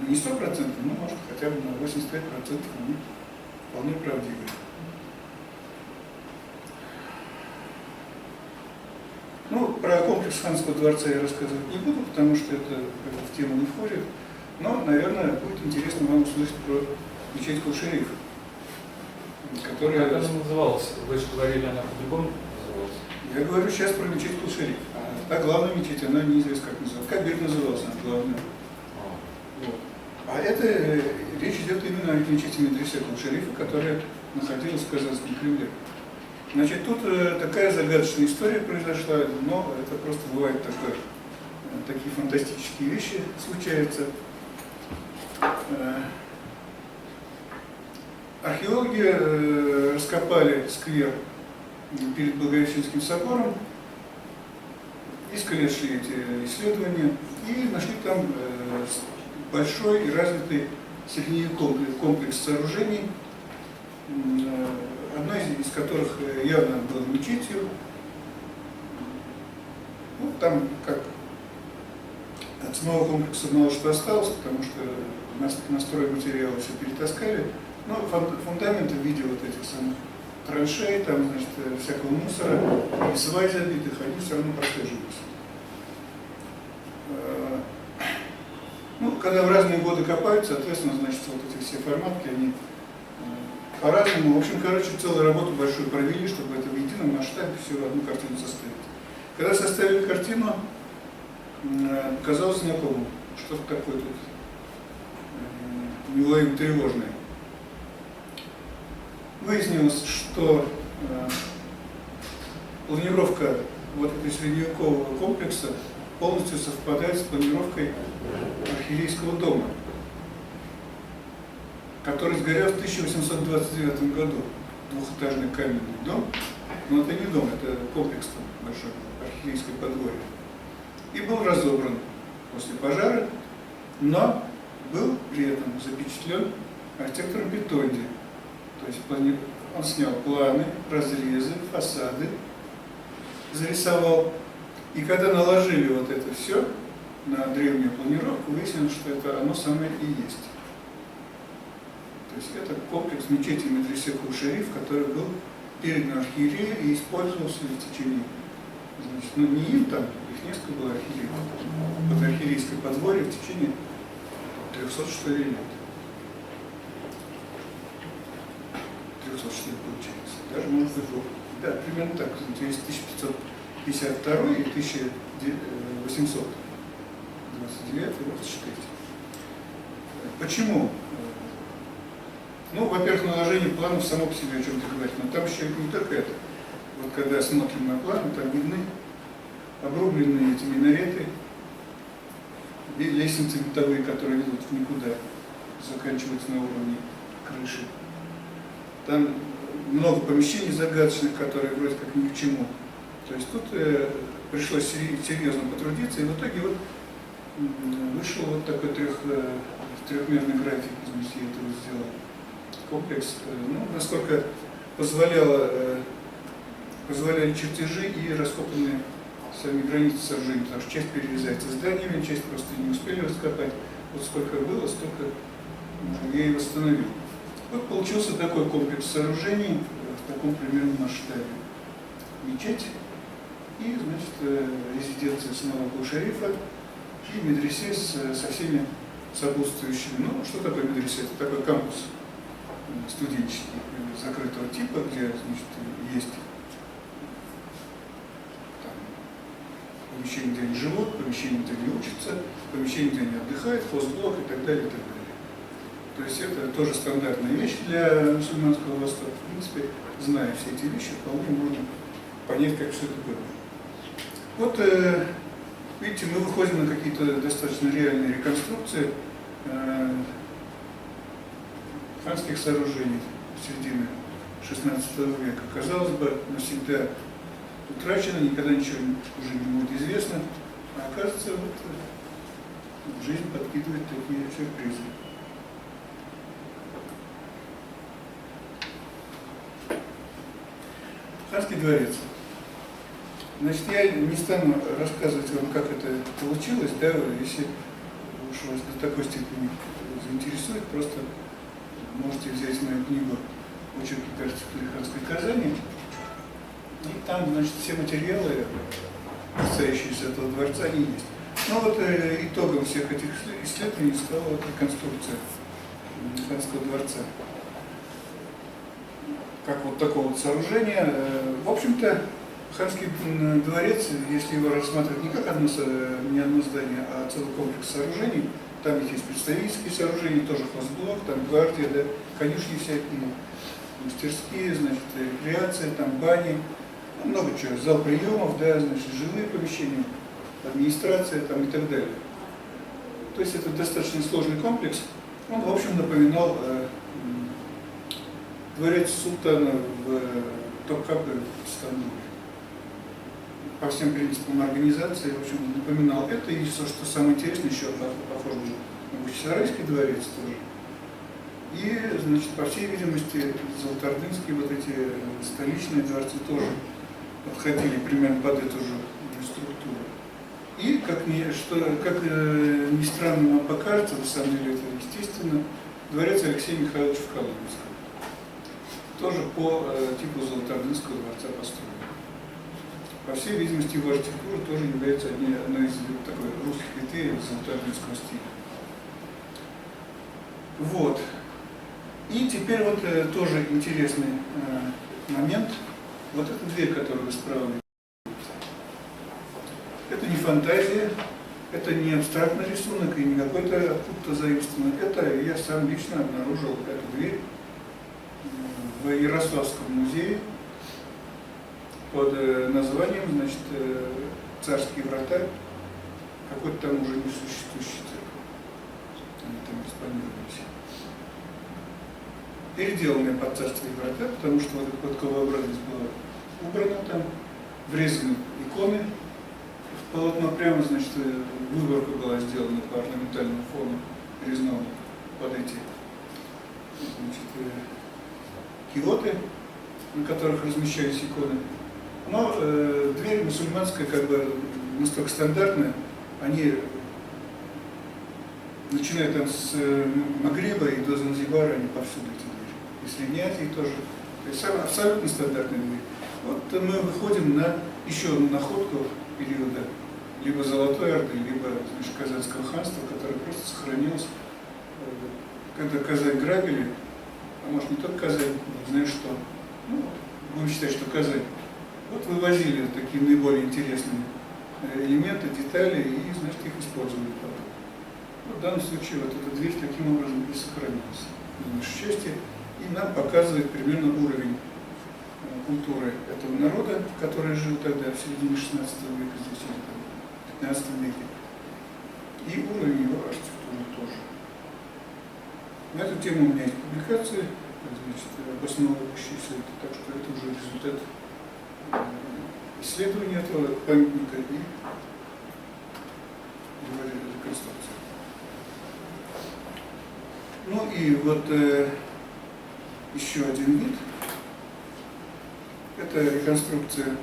не 100%, но может хотя бы на 85% они вполне правдивые. Ну, про комплекс Ханского дворца я рассказывать не буду, потому что это в тему не входит, но, наверное, будет интересно вам услышать про мечеть Кул-Шериф, которая... Как она называлась? Вы же говорили, она по-другому называлась. Я говорю сейчас про мечеть Кул-Шериф. А главная мечеть, она неизвестна как называлась. Кабир называлась она главная. Вот. А это речь идет именно о мечети медресе Кул-Шерифа, которая находилась в Казанском Кремле. Значит, тут такая загадочная история произошла, но это просто бывает такое, такие фантастические вещи случаются. Археологи раскопали сквер перед Благовещенским собором, искали, шли эти исследования и нашли там большой и развитый средневековый комплекс сооружений, одна из которых явно была мечетью. Ну, там как от самого комплекса мало что осталось, потому что на стройматериалы все перетаскали. Но фундаменты в виде вот этих самых траншей, там, значит, всякого мусора, и свази забитых, они все равно прослеживаются. Ну, когда в разные годы копают, соответственно, значит, вот эти все форматки, они по-разному. В общем, короче, целую работу большую провели, чтобы это в едином масштабе все одну картину составить. Когда составили картину, казалось знакомым, что-то такое тут неуловимо тревожное. Выяснилось, что планировка вот этой средневекового комплекса полностью совпадает с планировкой Архиерейского дома, который сгорел в 1829 году. Двухэтажный каменный дом, но это не дом, это комплекс там большой, архиерейское подворье. И был разобран после пожара, но был при этом запечатлен архитектором Бетонди. То есть он снял планы, разрезы, фасады, зарисовал. И когда наложили вот это все на древнюю планировку, выяснилось, что это оно самое и есть. То есть это комплекс мечети медресе Кул-Шериф, который был передан архиерею и использовался в течение, значит, ну не им там, их несколько было архиереев, под архиерейское подворье в течение 300 что ли лет. 300 что ли получается. Даже может быть, да, примерно так. То есть 1552 и 1829 и 24. Почему? Ну, во-первых, наложение планов само по себе о чем-то говорит, но там еще не только это. Вот когда смотрим на планы, там видны обрубленные эти минареты, лестницы бытовые, которые ведут в никуда, заканчиваются на уровне крыши. Там много помещений загадочных, которые вроде как ни к чему. То есть тут пришлось серьезно потрудиться, и в итоге вот вышел вот такой трехмерный график, значит, я этого сделал. Комплекс, ну, насколько позволяли чертежи и раскопанные сами границы сооружений, потому что часть перерезается зданиями, часть просто не успели раскопать. Вот сколько было, столько я и восстановил. Вот получился такой комплекс сооружений в таком примерном масштабе. Мечеть и, значит, резиденция самого Кул-Шерифа и медресе со всеми сопутствующими. Ну, что такое медресе? Это такой кампус студенческий, закрытого типа, где, значит, есть там помещения, где они живут, помещения, где они учатся, помещения, где они отдыхают, хозблок и так далее, и так далее. То есть это тоже стандартная вещь для мусульманского Востока. В принципе, зная все эти вещи, вполне можно понять, как все это было. Вот, видите, мы выходим на какие-то достаточно реальные реконструкции ханских сооружений середины XVI века. Казалось бы, навсегда утрачено, никогда ничего уже не будет известно, а оказывается, вот, жизнь подкидывает такие сюрпризы. Ханский дворец. Значит, я не стану рассказывать вам, как это получилось, да, если уж вас до такой степени заинтересует, просто можете взять мою книгу «Очерки по архитектуре Ханской Казани», и там, значит, все материалы, касающиеся этого дворца, они есть. Но вот итогом всех этих исследований стала вот реконструкция Ханского дворца. Как вот такого вот сооружения. В общем-то, Ханский дворец, если его рассматривать не как не одно здание, а целый комплекс сооружений, там есть представительские сооружения, тоже хозблок, там гвардия, да, конюшни всякие, мастерские, значит, рекреация, там бани, много чего, зал приемов, да, значит, жилые помещения, администрация там и так далее. То есть это достаточно сложный комплекс. Он, в общем, напоминал дворец султана в Топкапы в Стамбуле. По всем принципам организации, в общем, напоминал это. И что самое интересное, еще похоже на Бахчисарайский дворец тоже. И, значит, по всей видимости, золотоордынские вот эти столичные дворцы тоже подходили примерно под эту же структуру. И, как ни странно нам покажется, на самом деле это естественно, дворец Алексея Михайловича в Коломенском. Тоже по типу золотоордынского дворца построен. По всей видимости, его архитектура тоже является одной из такой русских критериев золотоордынского стиля. Вот. И теперь вот тоже интересный момент. Вот эта дверь, которую вы справа видите. Это не фантазия, это не абстрактный рисунок и не какой-то откуда-то заимствованный. Это я сам лично обнаружил эту дверь в Ярославском музее под названием, значит, «Царские врата», какой-то там уже несуществующий церковь. Они там экспонировались. Переделанные под «Царские врата», потому что вот эта подковообразность была убрана там, врезаны иконы в полотно, прямо, значит, выборка была сделана по орнаментальному фону резному под эти, значит, киоты, на которых размещались иконы. Но дверь мусульманская как бы настолько стандартная, они, начиная там с Магриба и до Занзибара, они повсюду эти двери. И Средней Азии тоже. То есть абсолютно стандартная дверь. Вот мы выходим на еще одну находку периода либо Золотой Орды, либо, значит, Казанского ханства, которое просто сохранилось, когда Казань грабили, а может не только Казань, не знаю что, ну, будем считать, что Казань. Вот вывозили такие наиболее интересные элементы, детали и, значит, их использовали потом. Вот в данном случае вот эта дверь таким образом и сохранилась, на наше счастье, и нам показывает примерно уровень культуры этого народа, который жил тогда в середине 16 века, здесь или там, в 15 веке, и уровень его архитектуры тоже. На эту тему у меня есть публикации, значит, обосновывающие все это, так что это уже результат исследования этого памятника и его реконструкции. Ну и вот еще один вид. Это реконструкция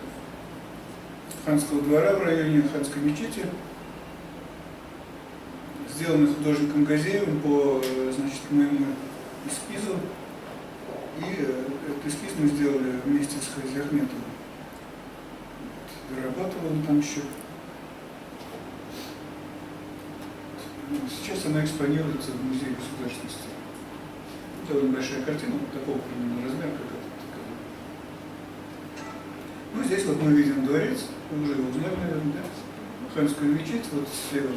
ханского двора в районе Ханской мечети, сделанный художником Газеевым по, значит, моему эскизу. И этот эскиз мы сделали вместе с Хази Ахметовым. Дорабатывал там еще. Сейчас она экспонируется в Музее государственности. Довольно большая картина, вот такого примерно размера, как эта. Ну, здесь вот мы видим дворец, вы уже его узнали, наверное, да? Ханскую мечеть, вот слева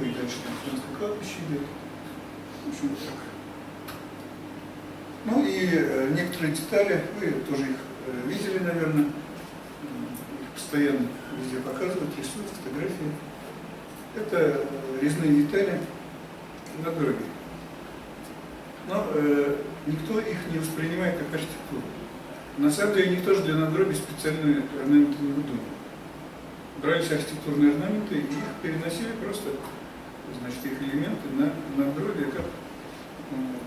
и дальше там Ханское кладбище идет. В общем, вот так. Ну и некоторые детали, вы тоже их видели, наверное, их постоянно везде показывают, рисуют, фотографии. Это резные детали надгробий. Но никто их не воспринимает как архитектуру. На самом деле никто же для надгробий специальные орнаменты не выдумал. Брались архитектурные орнаменты и их переносили просто, значит, их элементы на надгробие как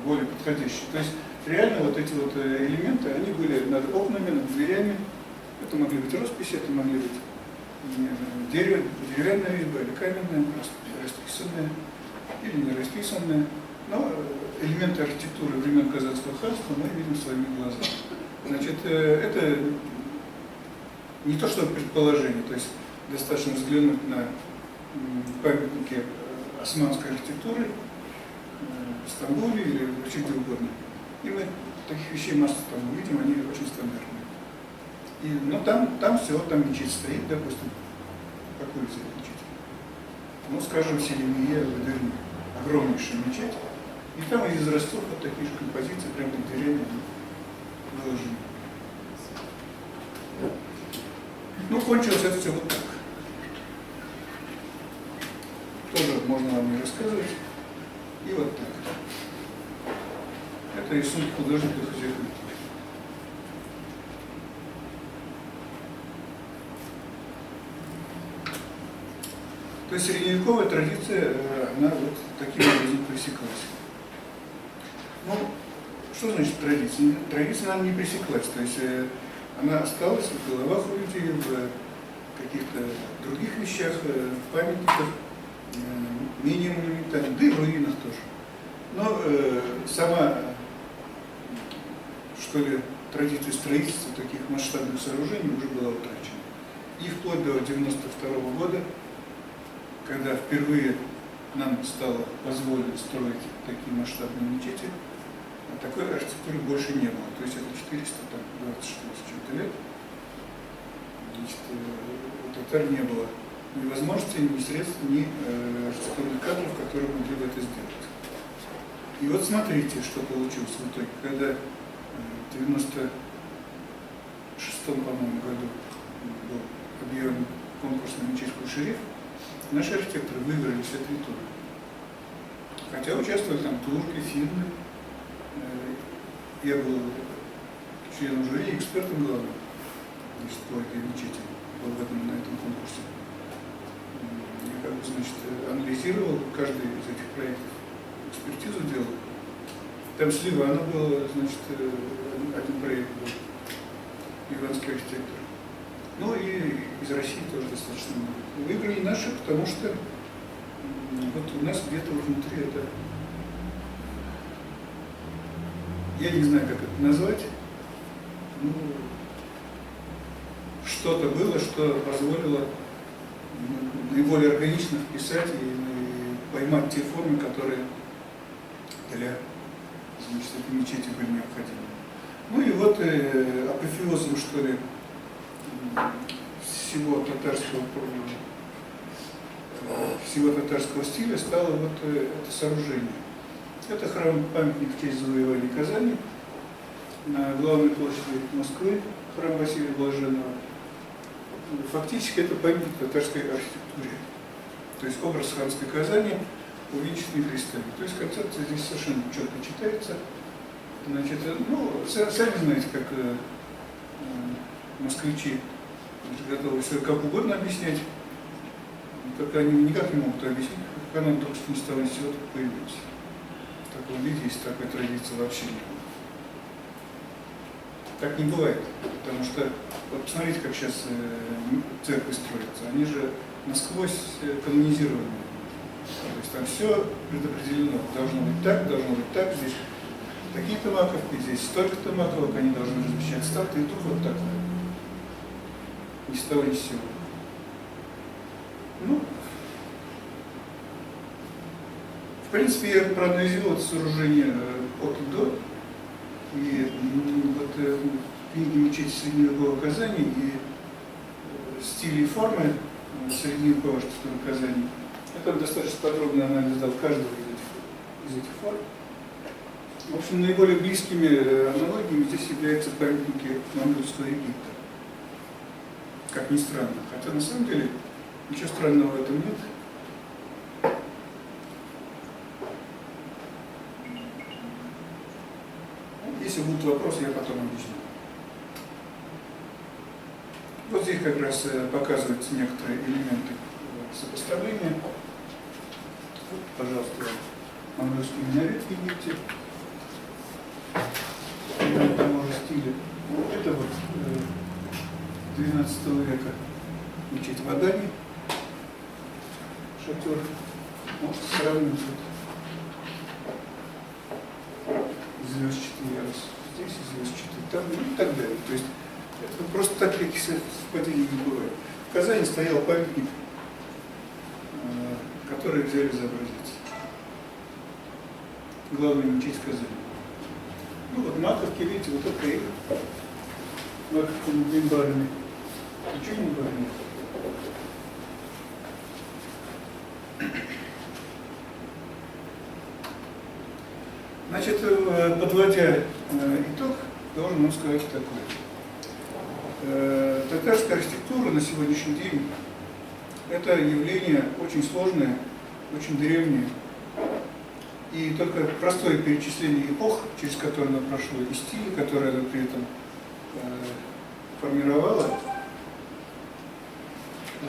более подходящие. То есть реально вот эти вот элементы, они были над окнами, над дверями. Это могли быть росписи, это могли быть деревянная резьба или каменная, расписанная или не расписанная. Но элементы архитектуры времен казацкого ханства мы видим своими глазами. Значит, это не то что предположение, то есть достаточно взглянуть на памятники османской архитектуры в Стамбуле или вообще где угодно. И мы таких вещей массу там увидим, они очень стандартные. Но там всего, там мечеть стоит, допустим, какую взять мечеть? Ну, скажем, Селимия в Эдирне, огромнейшая мечеть, и там из ростов вот такие же композиции, прямо под деревьями выложены. Ну, кончилось это все вот так. Тоже можно вам не рассказывать. И вот так. Это рисунок художника Хазиахмета. То есть средневековая традиция, она вот таким образом пресеклась. Ну, что значит традиция? Традиция, она не пресеклась, то есть она осталась в головах у людей, в каких-то других вещах, в памятниках, менее монументальных, да и в руинах тоже. Но сама, что ли, традиция строительства таких масштабных сооружений уже была утрачена. И вплоть до 1992 года, когда впервые нам стало позволено строить такие масштабные мечети, такой архитектуры больше не было. То есть это 426 с чем-то лет. Значит, у татар не было ни возможности, ни средств, ни архитектурных кадров, которые могли бы это сделать. И вот смотрите, что получилось в итоге, когда в 96-м, по-моему, году был объявлен конкурс на мечеть Кул-Шериф, наши архитекторы выиграли все 3 тура. Хотя участвовали там турки, финны. Я был членом жюри, экспертом главным, значит, по этой мечети, был на этом конкурсе. Я как бы, значит, анализировал каждый из этих проектов, экспертизу делал. Там с Ливана был, значит, один проект был, ливанский архитектор. Ну и из России тоже достаточно много. Выиграли наши, потому что вот у нас где-то внутри это, я не знаю, как это назвать, ну, что-то было, что позволило наиболее органично вписать и поймать те формы, которые для, значит, этой мечети были необходимы. Ну и вот апофеозом, что ли, всего татарского стиля стало вот это сооружение. Это храм-памятник в честь завоевания Казани на главной площади Москвы, храм Василия Блаженного. Фактически это памятник татарской архитектуре. То есть образ ханской Казани, увенчанный крестами. То есть концепция здесь совершенно четко читается. Значит, ну, сами знаете, как москвичи готовы все как угодно объяснять, только они никак не могут объяснить, как она только что ни с того ни с сего появилась. В таком виде, если такой традиции вообще не было. Так не бывает, потому что, вот посмотрите, как сейчас церкви строятся, они же насквозь канонизированы. То есть там все предопределено, должно быть так, здесь такие-то маковки, здесь столько-то маковок, они должны размещать старты, и тут вот так. Ни с того, ни с сего. Ну, в принципе, я проанализировал это сооружение от и до. И вот книги «Мечети средневековой Казани» и стили и формы средневековой архитектуры Казани. Я там достаточно подробный анализ дал каждого из этих форм. В общем, наиболее близкими аналогиями здесь являются памятники Мамлюкского Египта. Как ни странно. Хотя на самом деле ничего странного в этом нет. Если будут вопросы, я потом объясню. Вот здесь как раз показываются некоторые элементы сопоставления. Вот, пожалуйста, монгольский минарет в Египте. В том же стиле. Это вот 12 века мечеть в Адане. Шатер. Вот сравнивать звездчатый ярус. Здесь звездчатый, там и так далее. То есть это просто так таких совпадений не бывает. В Казани стоял памятник, который взяли за образец. Главная мечеть Казани. Ну вот маковки, видите, вот это и маковками бимбарами. Ничего не говорили. Значит, подводя итог, должен вам сказать такое. Татарская архитектура на сегодняшний день – это явление очень сложное, очень древнее. И только простое перечисление эпох, через которые оно прошло, и стили, которые оно при этом формировало,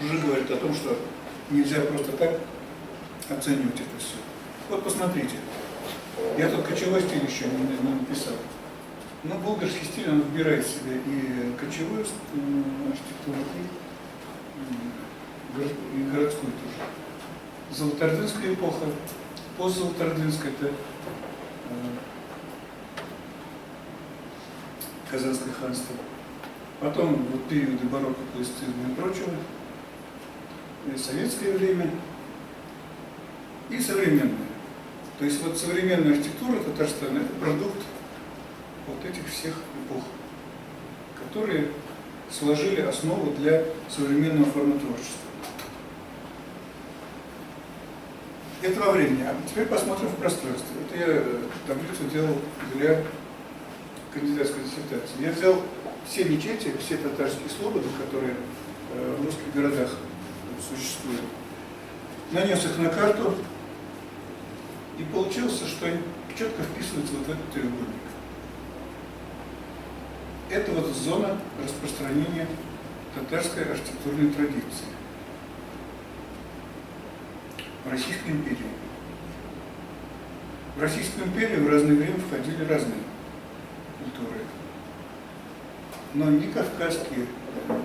уже говорит о том, что нельзя просто так оценивать это все. Вот посмотрите. Я тут кочевой стиль еще не написал. Но булгарский стиль, он вбирает в себя и кочевую архитектуру, и городскую тоже. Золотоордынская эпоха, постзолотоордынская, это Казанское ханство. Потом вот периоды барокко, классицизма и прочего. И советское время и современное. То есть вот современная архитектура Татарстана – это продукт вот этих всех эпох, которые сложили основу для современного формотворчества. Это во времени. А теперь посмотрим в пространстве. Это я таблицу делал для кандидатской диссертации. Я взял все мечети, все татарские слободы, которые в русских городах существуют, нанес их на карту, и получилось, что они четко вписываются вот в этот треугольник. Это вот зона распространения татарской архитектурной традиции в Российской империи. В Российскую империю в разное время входили разные культуры. Но ни кавказские,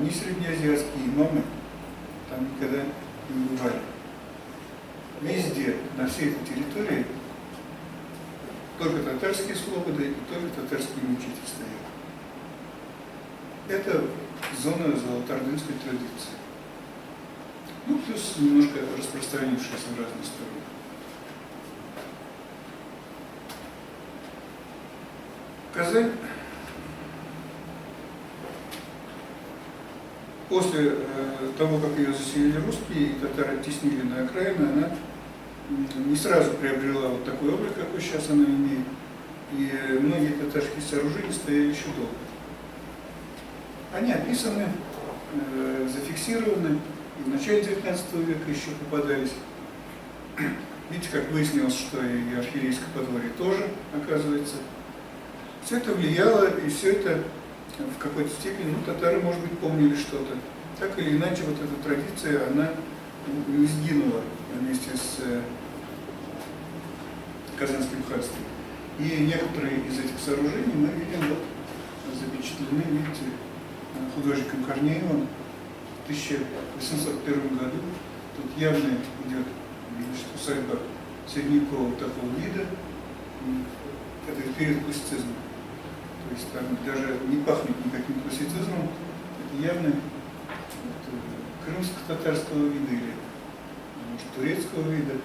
ни среднеазиатские имамы там никогда не бывали. Везде, на всей этой территории, только татарские слободы и только татарские мечети стоят. Это зона золотоордынской традиции. Ну, плюс немножко распространившаяся в разные стороны. Казань после того, как ее заселили русские и татары оттеснили на окраины, она не сразу приобрела вот такой облик, какой сейчас она имеет. И многие татарские сооружения стояли еще долго. Они описаны, зафиксированы, и в начале XIX века еще попадались. Видите, как выяснилось, что и архиерейское подворье тоже, оказывается. Все это влияло, и все это в какой-то степени, ну, татары, может быть, помнили что-то. Так или иначе, вот эта традиция, она не сгинула вместе с Казанским ханством. И некоторые из этих сооружений мы видим, вот, запечатлены, видите, художником Корнеевым в 1801 году. Тут явно идет, значит, усадьба средневекового такого вида. Это период классицизма. То есть там даже не пахнет никаким классицизмом. Это явно крымско-татарского вида или, может, турецкого вида,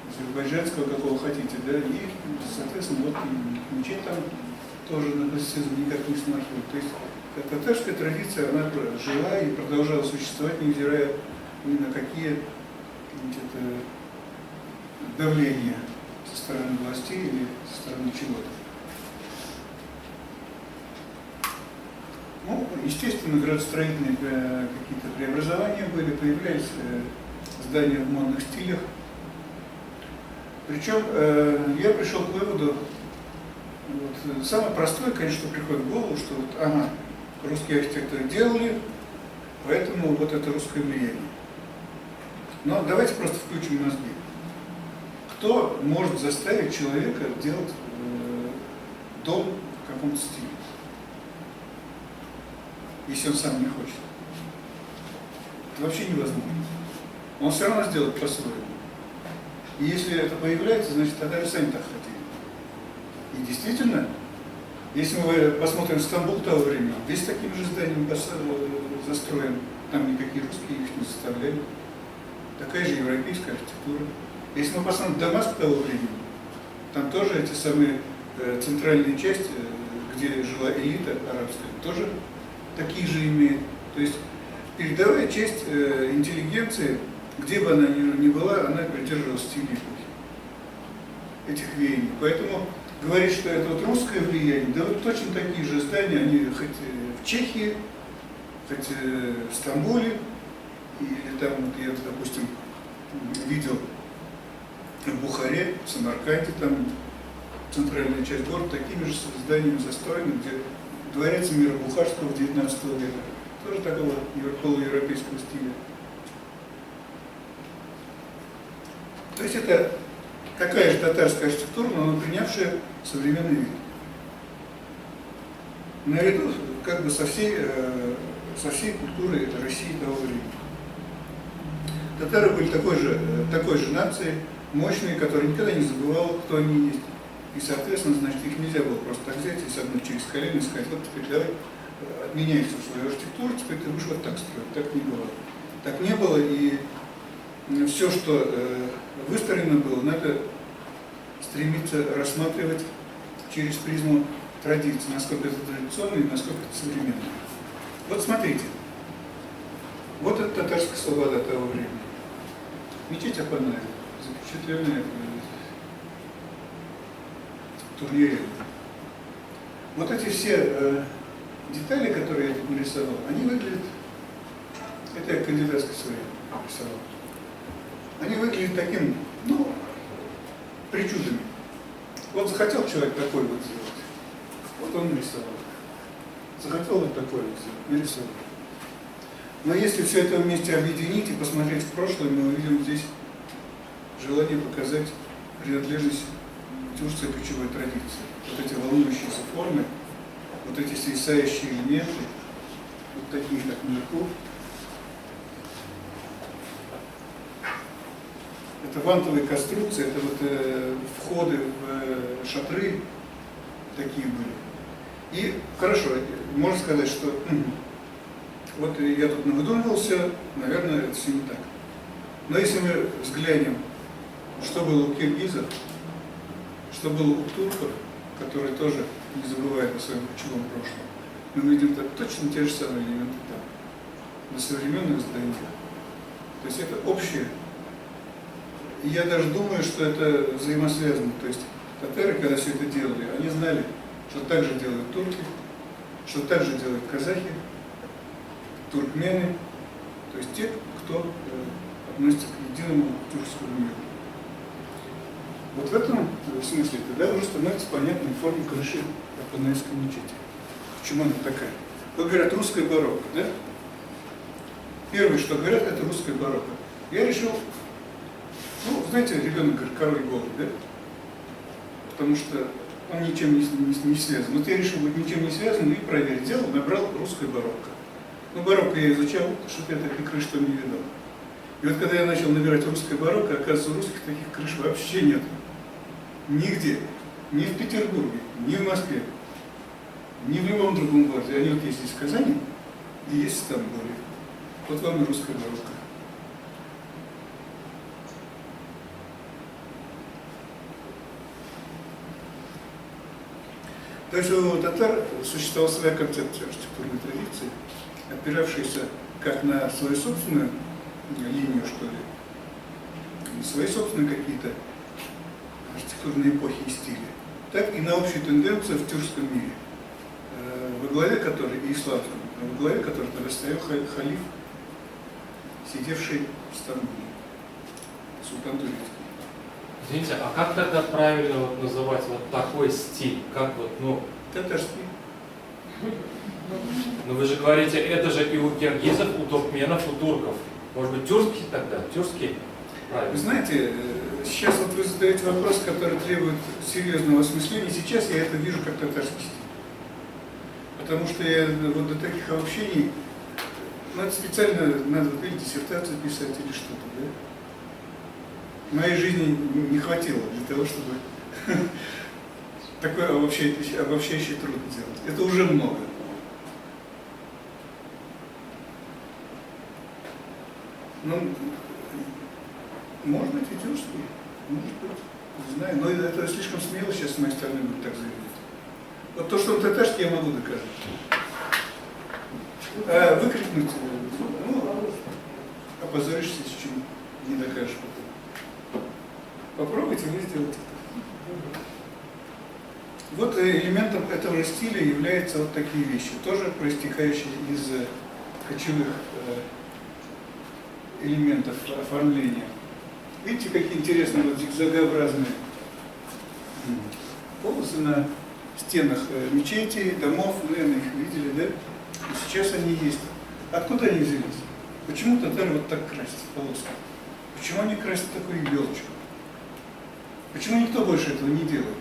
азербайджанского, какого хотите, да, и, соответственно, вот мечеть там тоже на классицизм никак не смахивает. То есть татарская традиция, она жила и продолжала существовать, невзирая ни на какие, значит, давления со стороны властей или со стороны чего-то. Ну, естественно, градостроительные какие-то преобразования были, появлялись здания в модных стилях. Причем я пришел к выводу, вот, самое простое, конечно, что приходит в голову, что вот, ага, русские архитекторы делали, поэтому вот это русское влияние. Но давайте просто включим мозги. Кто может заставить человека делать дом в каком-то стиле, если он сам не хочет? Это вообще невозможно. Он все равно сделает по-своему. И если это появляется, значит, тогда же сами так хотели. И действительно, если мы посмотрим Стамбул того времени, весь таким же зданием застроен, там никакие русские их не заставляли. Такая же европейская архитектура. Если мы посмотрим Дамаск того времени, там тоже эти самые центральные части, где жила элита арабская, тоже такие же имеют. То есть передовая часть интеллигенции, где бы она ни была, она придерживалась стиля эпохи, этих веяний. Поэтому говорить, что это вот русское влияние, да вот точно такие же здания, они хоть в Чехии, хоть в Стамбуле, или там, вот я, допустим, видел в Бухаре, в Самарканде, там центральная часть города, такими же зданиями застроены, где дворец Мира Бухарского 19 века, тоже такого полуевропейского стиля. То есть это такая же татарская архитектура, но принявшая современный вид. Наряду как бы со всей культурой России того времени. Татары были такой же нацией, мощные, которая никогда не забывала, кто они есть. И, соответственно, значит, их нельзя было просто так взять и согнуть через колено и сказать, вот теперь давай отменяй всю свою архитектуру, теперь ты будешь вот так строить. Так не было. Так не было, и все, что выстроено было, надо стремиться рассматривать через призму традиции, насколько это традиционно и насколько это современно. Вот смотрите, вот это татарская слобода того времени. Мечеть Апанаева, запечатленная в турнире. Вот эти все детали, которые я тут нарисовал, они выглядят, это я кандидатской своей рисовал, они выглядят таким, ну, причудами. Вот захотел человек такой вот сделать, вот он нарисовал. Захотел вот такой вот сделать, нарисовал. Но если все это вместе объединить и посмотреть в прошлое, мы увидим здесь желание показать принадлежность тюркской ключевой традиции. Вот эти волнующиеся формы, вот эти свисающие элементы, вот такие как наверху. Это вантовые конструкции, это вот входы в шатры такие были. И хорошо, можно сказать, что вот я тут навыдумывался, наверное, это все не так. Но если мы взглянем, что было у киргизов, что было у турков, которые тоже не забывают о своем ключевом прошлом, мы видим точно те же самые элементы там, на современных зданиях. То есть это общее. И я даже думаю, что это взаимосвязано. То есть татары, когда все это делали, они знали, что так же делают турки, что так же делают казахи, туркмены, то есть те, кто относится к единому тюркскому миру. Вот в этом смысле тогда уже становится понятной форма крыши Апанаевской мечети. Почему она такая? Вот говорят, русская барокко, да? Первое, что говорят, это русская барокко. Я решил, ну, знаете, ребенок говорит, король голый, да? Потому что он ничем не связан. Вот я решил быть ничем не связан и проверить. Делал, набрал русская барокко. Ну, барокко я изучал, что-то я таких крыш там не видал. И вот когда я начал набирать русское барокко, оказывается, у русских таких крыш вообще нет. Нигде. Ни в Петербурге, ни в Москве, ни в любом другом городе. Они вот есть здесь в Казани и есть в Стамбуле. Вот вам и русская барокко. Также у татар существовала своя концепция архитектурной традиции, опиравшаяся как на свою собственную линию, что ли, свои собственные какие-то архитектурные эпохи и стили, так и на общую тенденцию в тюркском мире, во главе которой, и исламском, во главе которой тогда стоял халиф, сидевший в Стамбуле, султан турецкий. Извините, а как тогда правильно вот называть вот такой стиль? Как вот, ну, Татарский. ну вы же говорите, это же и у киргизов, у туркменов, у турков. Может быть, тюркский тогда? Тюркский? Правильно. Вы знаете, сейчас вот вы задаете вопрос, который требует серьезного осмысления. Сейчас я это вижу как татарский стиль. Потому что я вот до таких обобщений, ну это специально надо, вот, видите, диссертацию писать или что-то, да? Моей жизни не хватило для того, чтобы такой обобщающий труд делать. Это уже много. Ну, может быть, и тюркский, может быть, не знаю, но это слишком смело сейчас с моей стороны будет так заявить. Вот то, что он татарский, я могу доказать. А выкрикнуть, ну, опозоришься, с чем не докажешь потом. Попробуйте вы сделать это. Вот элементом этого же стиля являются вот такие вещи, тоже проистекающие из кочевых элементов оформления. Видите, какие интересные вот зигзагообразные полосы на стенах мечетей, домов, наверное, их видели, да? И сейчас они есть. Откуда они взялись? Почему татары вот так красят полоски? Почему они красят такую елочку? Почему никто больше этого не делает?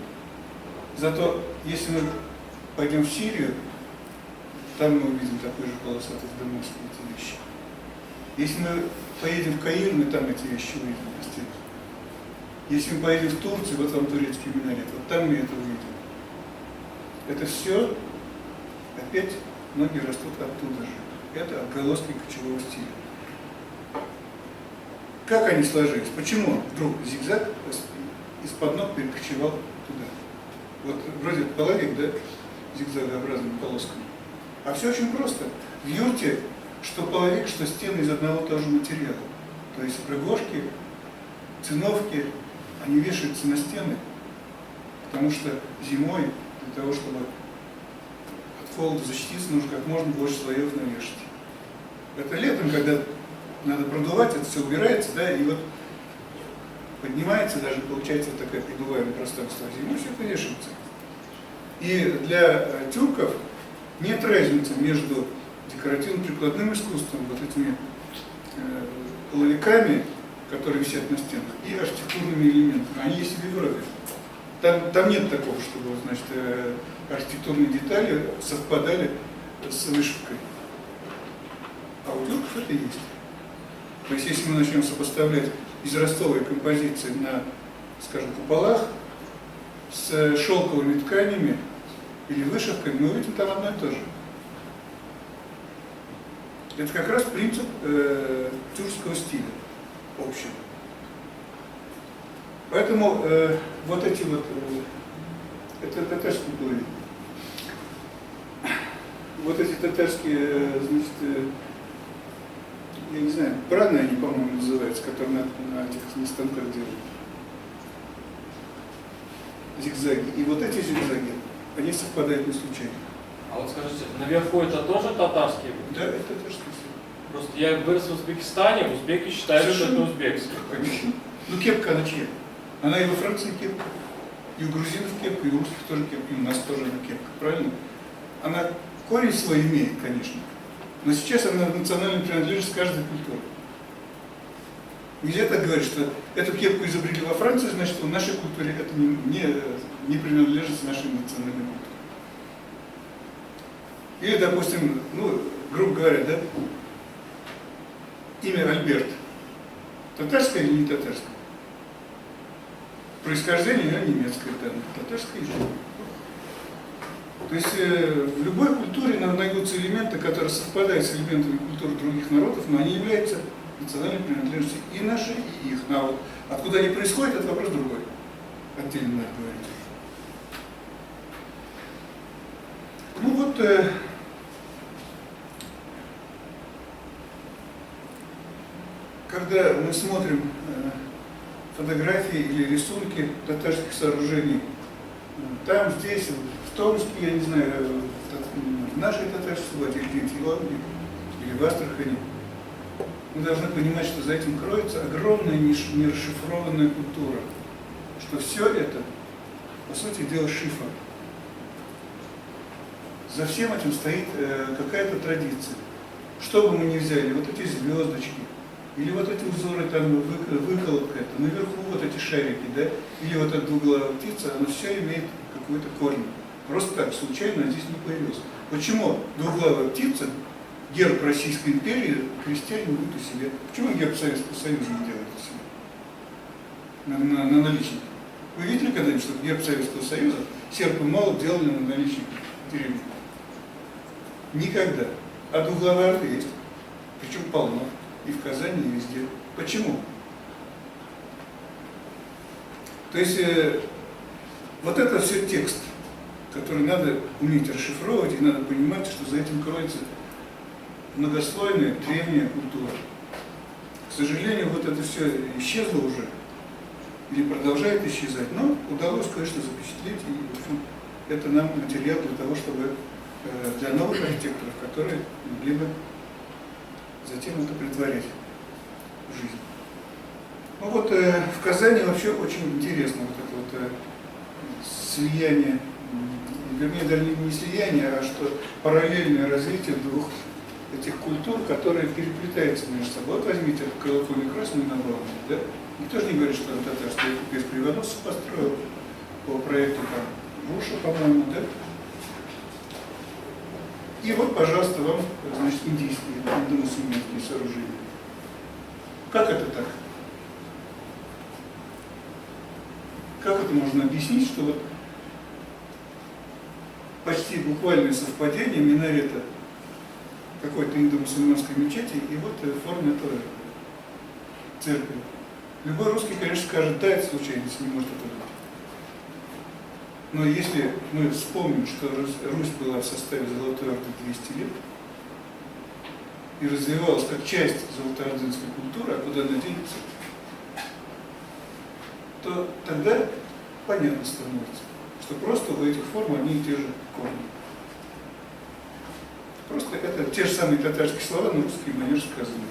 Зато, если мы пойдем в Сирию, там мы увидим такой же полосатый в Дамаске эти вещи. Если мы поедем в Каир, мы там эти вещи увидим на стенах. Если мы поедем в Турцию, вот там турецкий минарет, вот там мы это увидим. Это все, опять, ноги растут оттуда же. Это отголоски кочевого стиля. Как они сложились? Почему вдруг зигзаг из-под ног перекочевал туда? Вот вроде половик, да, зигзагообразными полосками. А все очень просто. В юрте что половик, что стены из одного и того же материала. То есть прыгошки, циновки, они вешаются на стены, потому что зимой для того, чтобы от холода защититься, нужно как можно больше слоев навешать. Это летом, когда надо продувать, это все убирается, да, и вот поднимается, даже получается вот такое придуваемое пространство, а зимой все это вешается. И для тюрков нет разницы между декоративно-прикладным искусством, вот этими половиками, которые висят на стенах, и архитектурными элементами. Они есть и в Европе. Там нет такого, чтобы, значит, архитектурные детали совпадали с вышивкой. А у тюрков это есть. То есть, если мы начнем сопоставлять израстовые композиции на, скажем, куполах с шелковыми тканями или вышивками, мы увидим там одно и то же. Это как раз принцип тюркского стиля общего. Поэтому вот эти вот, это татарские половики. Вот эти татарские, значит, я не знаю, бранные они, по-моему, называются, которые на этих станках делают. Зигзаги. И вот эти зигзаги, они совпадают не случайно. А вот скажите, наверху это тоже татарский? Да, это татарский стиль. Просто я вырос в Узбекистане, узбеки считают, что это узбекский. Конечно. Ну кепка она чья? Она и во Франции кепка, и у грузинов кепка, и у русских тоже кепка, и у нас тоже она кепка, правильно? Она корень свой имеет, конечно, но сейчас она национальная принадлежность каждой культуры. Нельзя так говорить, что эту кепку изобрели во Франции, значит, в нашей культуре это не принадлежность нашей национальной культуре. Или, допустим, ну, грубо говоря, да, имя Альберт. Татарское или не татарское? Происхождение оно немецкое, да, татарское язык. То есть в любой культуре найдутся элементы, которые совпадают с элементами культуры других народов, но они являются национальной принадлежностью и нашей, и их. А вот откуда они происходят, это вопрос другой. Отдельно надо говорить. Ну вот, когда мы смотрим фотографии или рисунки татарских сооружений, там, здесь, в Томске, я не знаю, в нашей татарской власти, или в Елабуге, или в Астрахани, мы должны понимать, что за этим кроется огромная нерасшифрованная культура. что все это, по сути дела, шифр. За всем этим стоит какая-то традиция. Что бы мы ни взяли, вот эти звездочки, или вот эти узоры, там выколотка, наверху вот эти шарики, да, или вот эта двуглавая птица, оно все имеет какой-то корень. Просто так, случайно здесь не появилось. Почему двуглавая птица, герб Российской империи, крестьяне будут у себя? Почему герб Советского Союза не делают у себя? На наличнике. Вы видели когда-нибудь, что герб Советского Союза серп и молот делали на наличнике деревни? Никогда. А двуглавые орлы есть. Причем полно. И в Казани, и везде. Почему? То есть вот это все текст, который надо уметь расшифровывать, и надо понимать, что за этим кроется многослойная древняя культура. К сожалению, вот это все исчезло уже, или продолжает исчезать, но удалось кое-что запечатлеть, и в общем, это нам материал для того, чтобы для новых архитекторов, которые могли бы затем это претворять в жизнь. Ну вот в Казани вообще очень интересно вот это вот слияние, вернее даже не слияние, а что параллельное развитие двух этих культур, которые переплетаются между собой. Вот возьмите колокольню красную на Баумане, да? Никто же не говорит, что это татарский купец Кривоносов построил по проекту там Руша, по-моему, да? И вот, пожалуйста, вам, значит, индийские, индомусульманские сооружения. Как это так? Как это можно объяснить, что вот почти буквальное совпадение минарета какой-то индомусульманской мечети и вот форма этого церкви? Любой русский, конечно, скажет, да, это случайность, не может это быть. Но если мы вспомним, что Русь была в составе Золотой Орды 200 лет и развивалась как часть золотоордынской культуры, а куда она денется, то тогда понятно становится, что просто у этих форм одни и те же корни. Просто это те же самые татарские слова, но русские манер сказаны,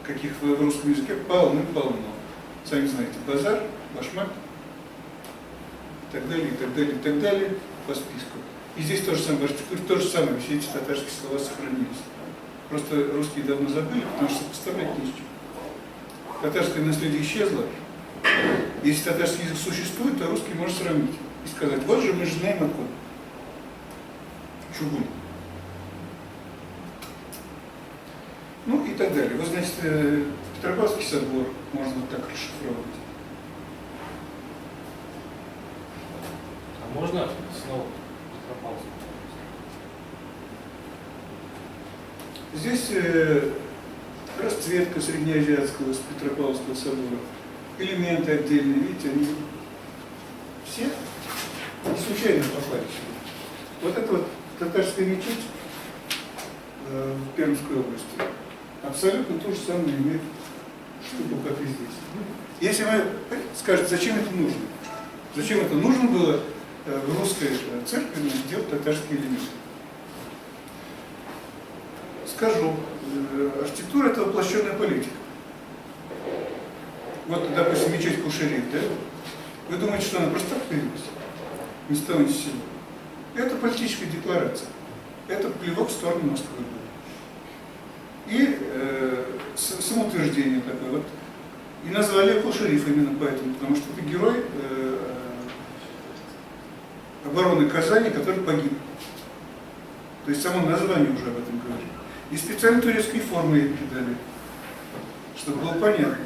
каких в русском языке полно-полно. Сами знаете, базар, башмак, и так далее, и так далее, и так далее, по списку. И здесь то же самое, в архитектуре то же самое, все эти татарские слова сохранились. Просто русские давно забыли, потому что сопоставлять не с чем. Татарское наследие исчезло. Если татарский язык существует, то русский может сравнить и сказать, вот же мы же знаем откуда. Чугун. Ну и так далее. Вот, значит, Петропавловский собор можно вот так расшифровывать. А можно снова Петропавловск? Здесь расцветка среднеазиатского с Петропавловского собора. Элементы отдельные, видите, они все не случайно попали сюда. Вот это вот татарская мечеть в Пермской области абсолютно то же самое имеет штуку, как и здесь. Если вы скажете, зачем это нужно? Зачем это нужно было в русской церкви делать татарские элементы? Скажу, архитектура – это воплощенная политика. Вот, допустим, мечеть Кушерит, да? Вы думаете, что она просто так появилась? Ни с того, ни с сего. Это политическая декларация. Это плевок в сторону Москвы был. И самоутверждение такое вот. И назвали Кул-Шариф именно поэтому, потому что это герой обороны Казани, который погиб. То есть само название уже об этом говорит. И специально турецкие формы ей придали, чтобы было понятно.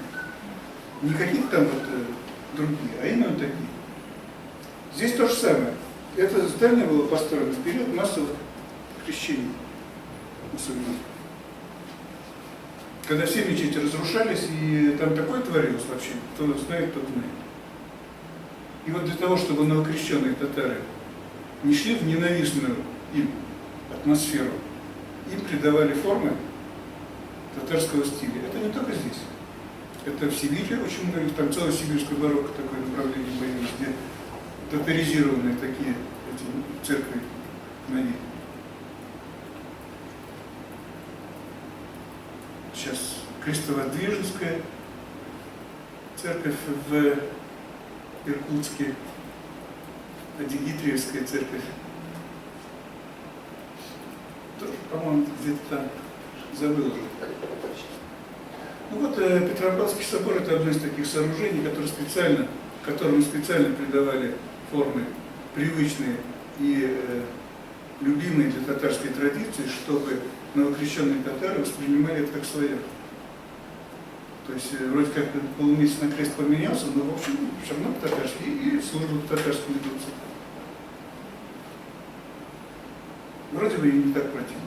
Не какие-то там вот другие, а именно такие. Здесь то же самое. Это здание было построено в период массовых крещений мусульман. Когда все мечети разрушались, и там такое творилось вообще, кто знает, тот знает. И вот для того, чтобы новокрещенные татары не шли в ненавистную им атмосферу, им придавали формы татарского стиля. Это не только здесь. Это в Сибири очень много, там целое сибирское барокко, такое направление появилось, где татаризированные такие эти церкви на ней. Сейчас Крестоводвиженская церковь в Иркутске, Адигитриевская церковь. Тоже, по-моему, где-то там, забыл уже. Ну вот Петропавловский собор — это одно из таких сооружений, которому специально придавали формы привычные и любимые для татарской традиции, чтобы новокрещенные татары воспринимали это как свое. То есть вроде как полумесяц на крест поменялся, но в общем все равно по-татарски и службу по-татарски ведутся. Вроде бы и не так противно.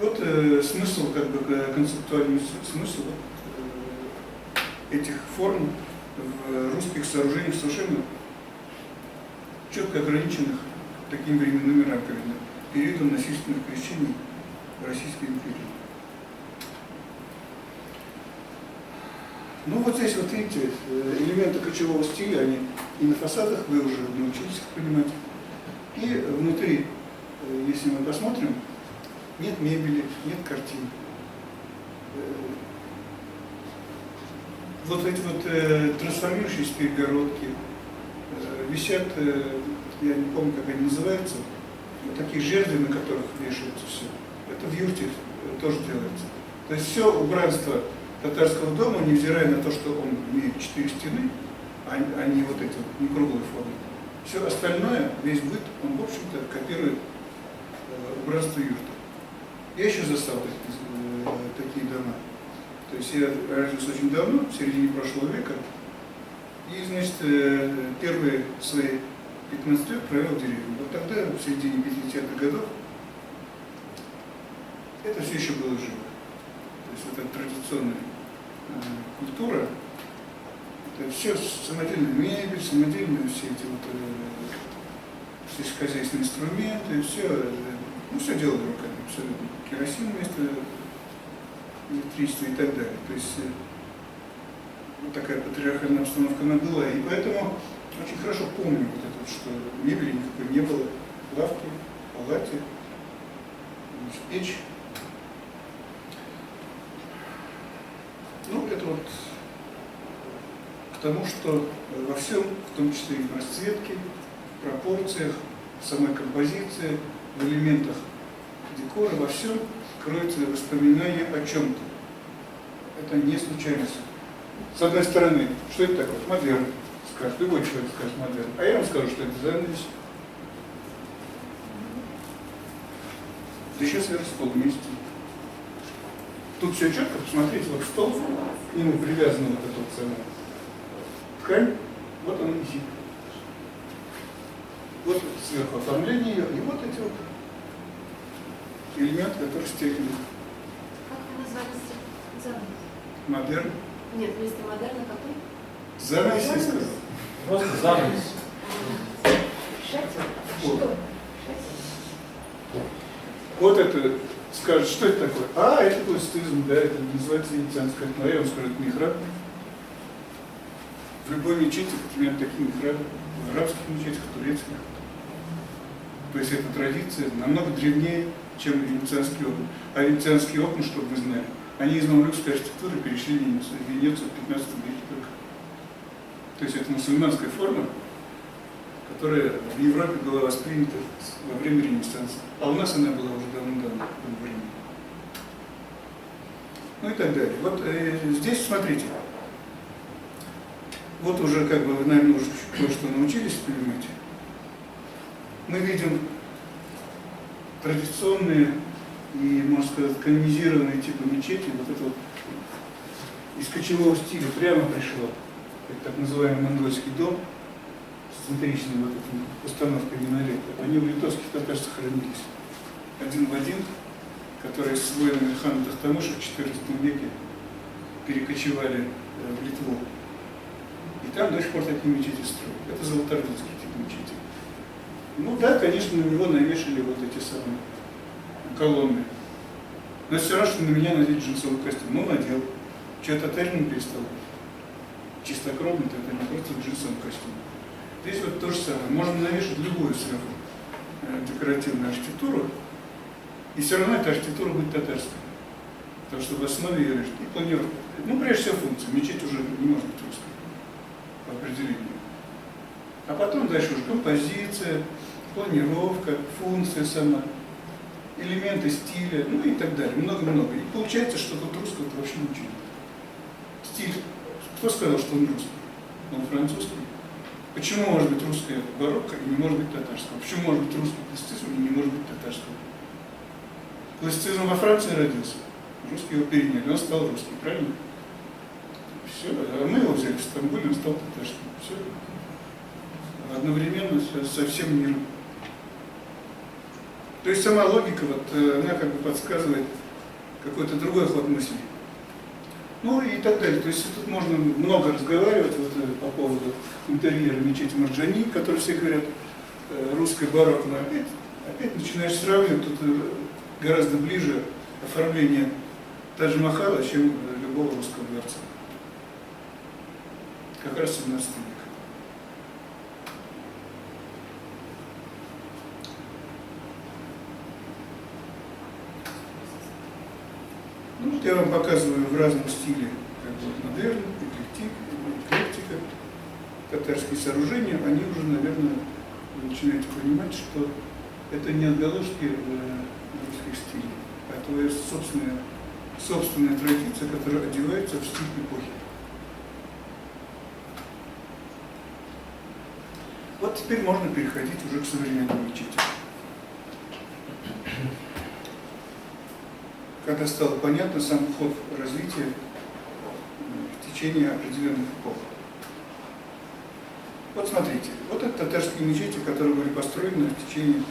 Вот смысл, как бы концептуальный смысл этих форм в русских сооружениях совершенно четко ограниченных такими временными рамками, периодом насильственных крещений Российской империи. Ну вот здесь вот видите, элементы кочевого стиля, они и на фасадах, вы уже научились их понимать, и внутри, если мы посмотрим, нет мебели, нет картин. Вот эти вот трансформирующиеся перегородки висят, я не помню, как они называются, вот такие жерди, на которых вешаются все. Это в юрте тоже делается. То есть все убранство татарского дома, невзирая на то, что он имеет 4 стены, а не вот эти вот, не круглые формы. Все остальное, весь быт, он, в общем-то, копирует убранство юрта. Я еще застал такие дома. То есть я родился очень давно, в середине прошлого века, и, значит, первые свои 15 лет провел в деревне. Вот тогда, в середине 50-х годов, это все еще было живо. То есть вот эта традиционная культура, это все самодельная мебель, самодельные все эти вот сельскохозяйственные инструменты, все, ну, все делали руками, все, керосин вместо электричества и так далее. То есть вот такая патриархальная обстановка она была, и поэтому очень хорошо помню вот это, что мебели никакой не было, лавки, палати, печь. Ну, это вот к тому, что во всем, в том числе и в расцветке, в пропорциях, в самой композиции, в элементах декора, во всем кроется воспоминание о чем-то. Это не случайность. С одной стороны, что это такое? Модерн. Скажет, любой человек скажет модерн. А я вам скажу, что это занавес. Да еще сверху стол вместе. Тут все четко, посмотрите, вот стол, к нему привязана вот эта вот самая ткань, вот она висит. Вот сверху оформление ее, и вот эти вот элементы, которые стеклянные. Как вы назвали занавес? Модерн. Нет, вместо модерна какой? Занавес, я сказал. Просто занавес. Шатер? Вот. Что? Вот это, скажут, что это такое? А, это классицизм, да, это называется венецианская окно. Я вам скажу, это михраб. В любой мечети, примерно такие михрабы, в арабских мечетях, в турецких. То есть эта традиция намного древнее, чем венецианские окна. А венецианские окна, чтобы вы знали, они из мамлюкской архитектуры перешли в Венецию в 15 веке только. То есть это мусульманская форма, которая в Европе была воспринята во время Ренессанса. А у нас она была уже давно-давно во времени. Ну и так далее. Вот здесь, смотрите, вот уже как бы вы, наверное, уже кое-что научились понимать. Мы видим традиционные и, можно сказать, канонизированные типы мечети, вот это вот из кочевого стиля прямо пришло. Это так называемый монгольский дом с центричной вот этой установкой минарета. Они у литовских татар сохранились один в один, которые с воинами хана Тохтамыша в XIV веке перекочевали в Литву. И там до сих пор такие мечети строят. Это золотоордынский тип мечети. Ну да, конечно, на него навешали вот эти самые колонны. Но все равно, что на меня надеть джинсовый костюм. Ну, надел. Че, татарин не перестал? Чистокровный, это не просто джинсовый костюм. Здесь вот то же самое. Можно навешать любую сверху декоративную архитектуру, и все равно эта архитектура будет татарская. Потому что в основе ее лежит и планировка. Ну, прежде всего, функция. Мечеть уже не может быть русской. по определению. А потом дальше уже композиция, планировка, функция сама, элементы стиля, ну и так далее, много-много. И получается, что тут русского вообще ничего нет. Стиль. Кто сказал, что он русский? Он французский. Почему может быть русская барокко и не может быть татарского? Почему может быть русский классицизм и не может быть татарского? Классицизм во Франции родился. Русские его переняли, он стал русским, правильно? Все, а мы его взяли в Стамбуле, он стал татарским. Все. Одновременно со всем миром. То есть сама логика, вот, она как бы подсказывает какой-то другой ход мысли. Ну и так далее. То есть тут можно много разговаривать вот, по поводу интерьера мечети Марджани, которые все говорят русское барокко, но опять начинаешь сравнивать, тут гораздо ближе оформление Тадж-Махала, чем любого русского дворца. Как раз 17 век. Ну, вот я вам показываю в разном стиле, как бы модерн, эклектика, татарские сооружения, они уже, наверное, вы начинаете понимать, что это не отголоски русских стилей, а твоя собственная традиция, которая одевается в стиль эпохи. Вот теперь можно переходить уже к современной мечети. Когда стало понятно сам ход развития в течение определенных эпох. Вот смотрите, вот это татарские мечети, которые были построены в течение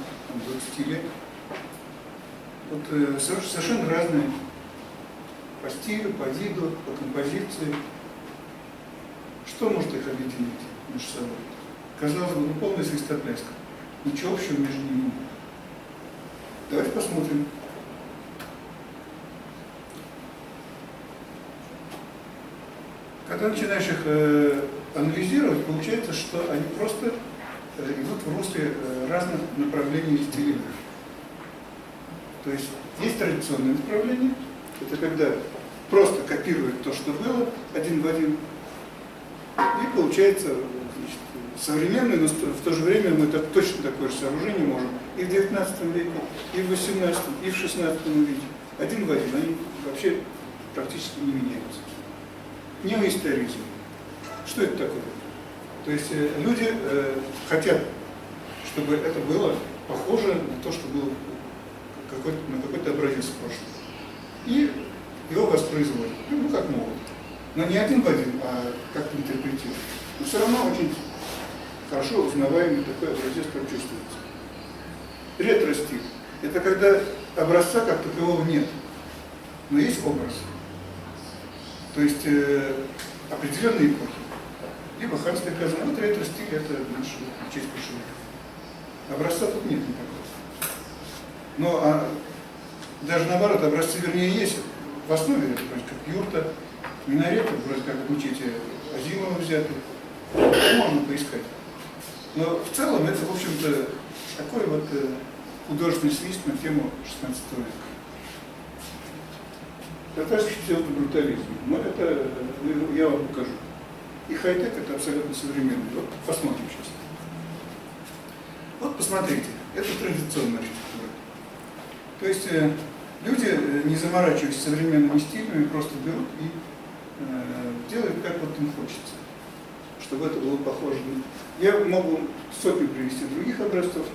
20 лет. Вот совершенно разные по стилю, по виду, по композиции. Что может их объединить между собой? Казалось бы, полная свистопляска. Ничего общего между ними нет. Давайте посмотрим. Когда начинаешь их анализировать, получается, что они просто идут в русле разных направлений стилей. То есть традиционное направление, это когда просто копируют то, что было, один в один, и получается, значит, современное, но в то же время мы точно такое же сооружение можем и в 19 веке, и в 18, и в 16 веке. Один в один, они вообще практически не меняются. Неоисторизм. Что это такое? То есть люди хотят, чтобы это было похоже на то, что было на какой-то образец в прошлом. И его воспроизводят. Ну, как могут. Но не один в один, а как-то интерпретируют. Но все равно очень хорошо узнаваемый такой образец прочувствуется. Ретро-стиль. Это когда образца как такового нет, но есть образ. То есть определенные эпохи. Либо ханская казна. Вот ретро-стиль — это наша честь прошлого. Образца тут нет никакого. Но даже наоборот, образцы вернее есть. В основе это вроде как юрта, минареты, вроде как в мечети Азимова взяты. Можно поискать. Но в целом это, в общем-то, такой вот художественный свист на тему 16 века. Татарский псевдобрутализм. Но это я вам покажу. И хай-тек — это абсолютно современный. Вот посмотрим сейчас. Вот посмотрите, это традиционная архитектура. То есть люди, не заморачиваясь современными стилями, просто берут и делают, как вот им хочется, чтобы это было похоже. Я могу сотни привести других образцов,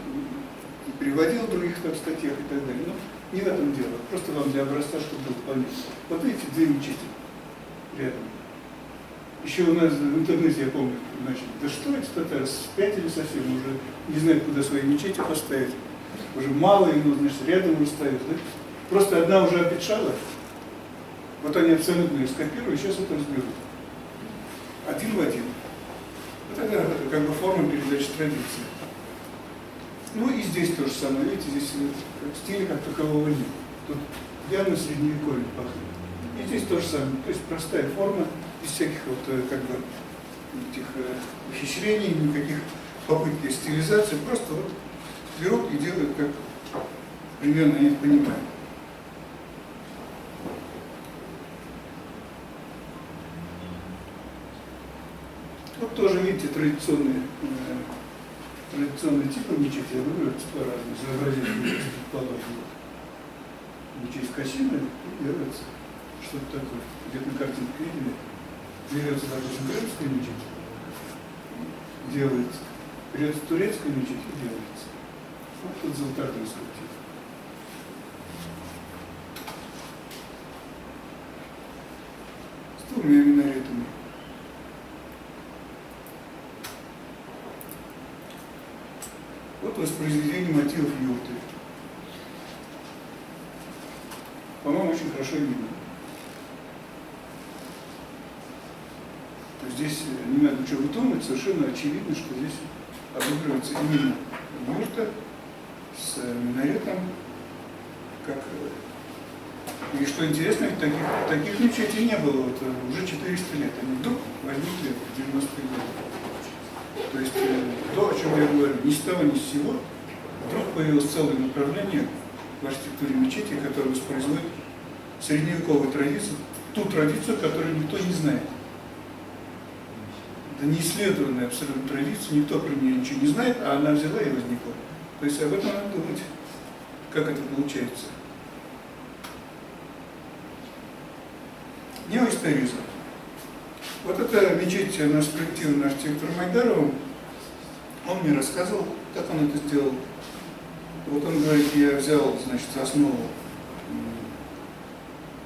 и приводил в других статьях и так далее, но не в этом дело. Просто вам для образца, чтобы было понятно. Вот видите, две мечети рядом. Еще у нас в интернете, я помню, значит, да что эти татары, спятили совсем, уже не знают, куда свои мечети поставить. Уже мало им, значит, рядом уже ставят. Да? Просто одна уже обветшала, вот они абсолютно ее скопировали, сейчас это разберут. Один в один. Вот это как бы форма передачи традиции. Ну и здесь то же самое, видите, здесь стиля как такового нет. Тут явно средневековье пахнет. И здесь то же самое, то есть простая форма, без всяких вот как бы этих ухищрений, никаких попытки стилизации, просто вот берут и делают, как примерно они понимают. Вот тоже видите, традиционные типы мечети обыгрываются по-разному. Изобразить предположим. Мечеть Касимы делается что-то такое. Где-то на картинке видели. Берется, допустим, крымская мечеть, делается. Берется турецкая мечеть и делается. Вот тут золотордынский тип. С двумя минаретами. Вот воспроизведение мотивов юрты. По-моему, очень хорошо видно. То есть здесь не надо ничего выдумывать, совершенно очевидно, что здесь обыгрывается именно юрта с минаретом, как... И что интересно, таких мечетей не было вот, уже 400 лет. Они вдруг возникли в 90-е годы. То есть то, о чем я говорю, ни с того, ни с сего, вдруг появилось целое направление в архитектуре мечети, которое воспроизводит средневековую традицию, ту традицию, которую никто не знает. Это неисследованная абсолютно традиция, никто про нее ничего не знает, а она взяла и возникла. То есть об этом надо думать, как это получается. Неоисторизм. Вот эта мечеть наш спроектированный архитектор Майдаровым, он мне рассказывал, как он это сделал. Вот он говорит, я взял, значит, за основу,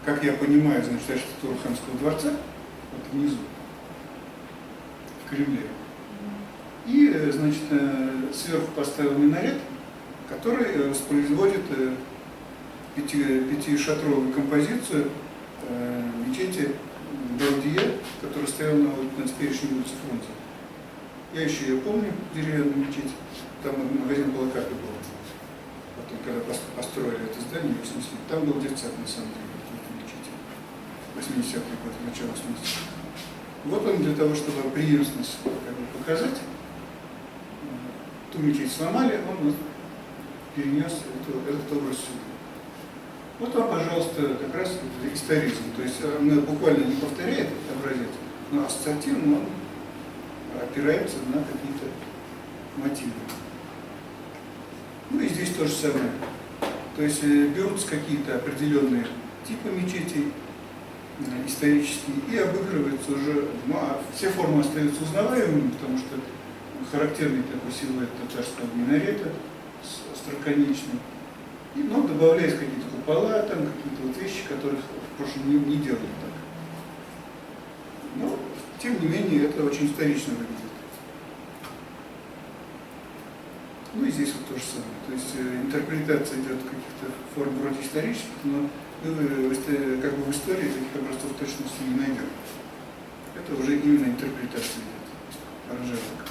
как я понимаю, значит, архитектуру Ханского дворца, вот внизу, в Кремле. И, значит, сверху поставил минарет, который воспроизводит пятишатровую композицию мечети Гаудия, которая стояла на теперешней улице Фрунзе. Я еще ее помню, деревянную мечеть. Там магазин Балакапи был. Потом, когда построили это здание, 80 лет, там был детсад, на самом деле, в мечети. 80-е годы, начало 80-х. Вот он для того, чтобы преемственность как бы показать, ту мечеть сломали, он вот перенес этот образ сюда. Вот вам, пожалуйста, как раз историзм. То есть он буквально не повторяет образец, но ассоциативно он опирается на какие-то мотивы. Ну и здесь то же самое. То есть берутся какие-то определенные типы мечетей исторические и обыгрываются уже, ну, а все формы остаются узнаваемыми, потому что характерный такой силуэт татарского минарета остроконечный. И, ну, добавляются какие-то купола, там какие-то вот вещи, которых в прошлом не делали так. Но, тем не менее, это очень исторично выглядит. Ну и здесь вот то же самое. То есть интерпретация идет каких-то форм вроде исторических, но как бы в истории таких образцов точности не найдем. Это уже именно интерпретация идет, аранжировка.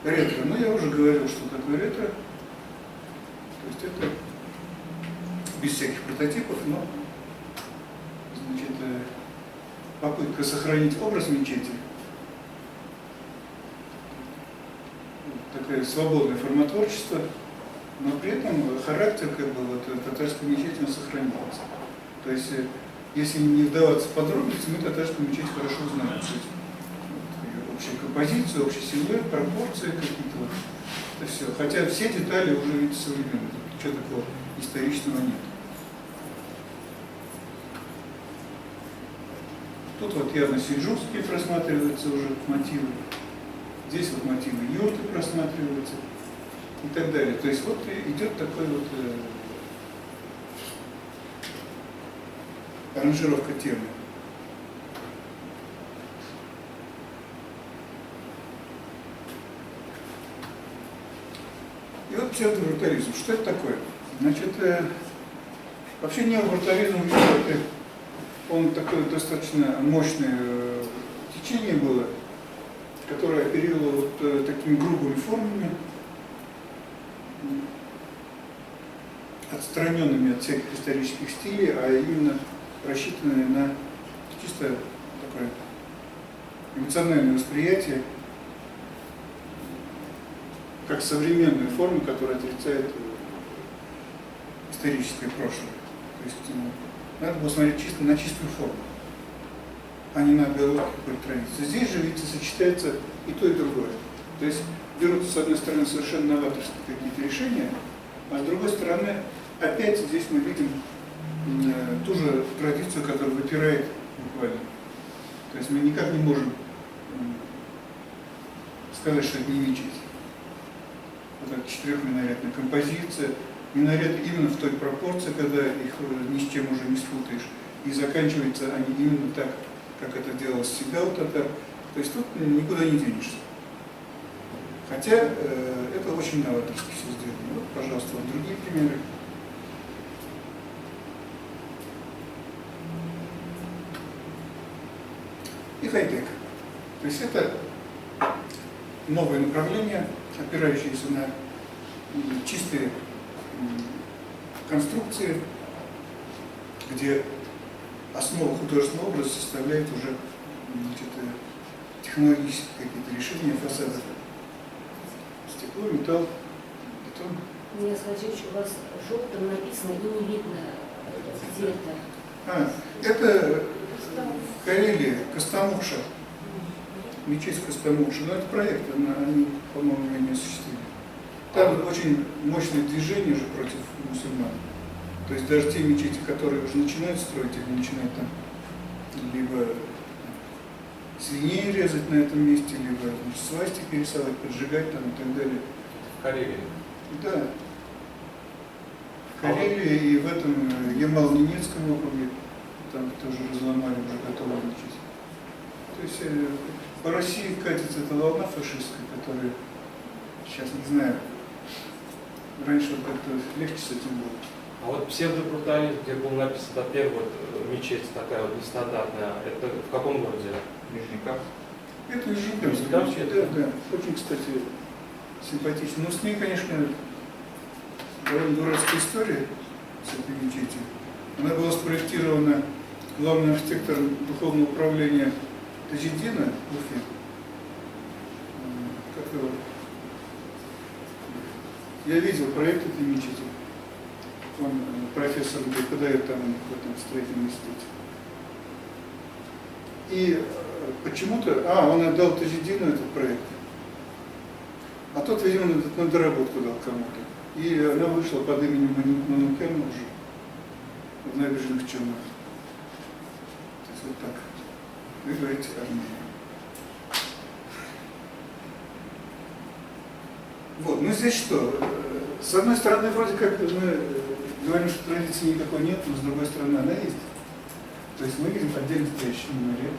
Ретро. Ну, я уже говорил, что такое ретро. То есть это без всяких прототипов, но, значит, попытка сохранить образ мечети. Такая свободная форма творчества, но при этом характер как бы вот татарской мечети он сохранялся. То есть, если не вдаваться в подробности, мы татарскую мечеть хорошо знаем. Общую композицию, общий силуэт, пропорции какие-то, вот, это все. Хотя все детали уже видите современные, ничего такого историчного нет. Тут вот явно сельджукские просматриваются уже мотивы, здесь вот мотивы юрты просматриваются и так далее. То есть вот идет такой вот аранжировка темы. И вот псевдобрутализм. Что это такое? Значит, вообще необрутализм, он такое достаточно мощное течение было, которое оперировало вот такими грубыми формами, отстраненными от всяких исторических стилей, а именно рассчитанные на чисто такое эмоциональное восприятие, как современную форму, которая отрицает историческое прошлое. То есть надо было смотреть чисто на чистую форму, а не на отголоски какой-то традиции. Здесь же, видите, сочетается и то, и другое. То есть берутся, с одной стороны, совершенно новаторские какие-то решения, а с другой стороны, опять здесь мы видим ту же традицию, которая выпирает буквально. То есть мы никак не можем сказать, что это не мечеть. Вот эта четырехминаретная композиция, минареты именно в той пропорции, когда их ни с чем уже не спутаешь, и заканчиваются они именно так, как это делалось всегда у татар. То есть тут никуда не денешься. Хотя это очень новаторски все сделано. Вот, пожалуйста, вот другие примеры. И хай-тек. То есть это новое направление, опирающееся на чистые конструкции, где основу художественного образа составляет уже технологические какие-то решения фасадов. Стекло, металл, бетон. Ильяс Владимирович, у вас желтым написано и не видно, где это. Это в Карелии, Костомукша. Мечеть Костомукша. Но это проект, они, по-моему, ее не осуществили. Там очень мощное движение же против мусульман. То есть даже те мечети, которые уже начинают строить, они начинают там либо свиней резать на этом месте, либо свастики рисовать, поджигать там и так далее. В Карелии. Да. В Карелии и в этом Ямало-Ненецком округе там тоже разломали уже готовую мечеть. То есть по России катится эта волна фашистская, которая сейчас не знаю. Раньше вот как-то легче с этим было. А вот псевдобрутализм, где было написано первая вот мечеть такая вот нестандартная, это в каком городе? Нижний Кавказ. Это Нижнекамск. Да, да. Очень, кстати, симпатично. Но с ней, конечно, довольно дурацкая история с этой мечетью. Она была спроектирована главным архитектором духовного управления Таджиддина в Уфе. Как его? Я видел проект этой мечети. Он профессор преподает там в этом строительном институте. И почему-то, он отдал Таджиддину этот проект, а тот, видимо, на доработку дал кому-то. И она вышла под именем Манукяна уже в Набережных Челнах. То есть вот так. Вы говорите Армения. Вот, ну здесь что? С одной стороны, вроде как мы говорим, что традиции никакой нет, но с другой стороны она есть. То есть мы видим отдельно стоящий минарет.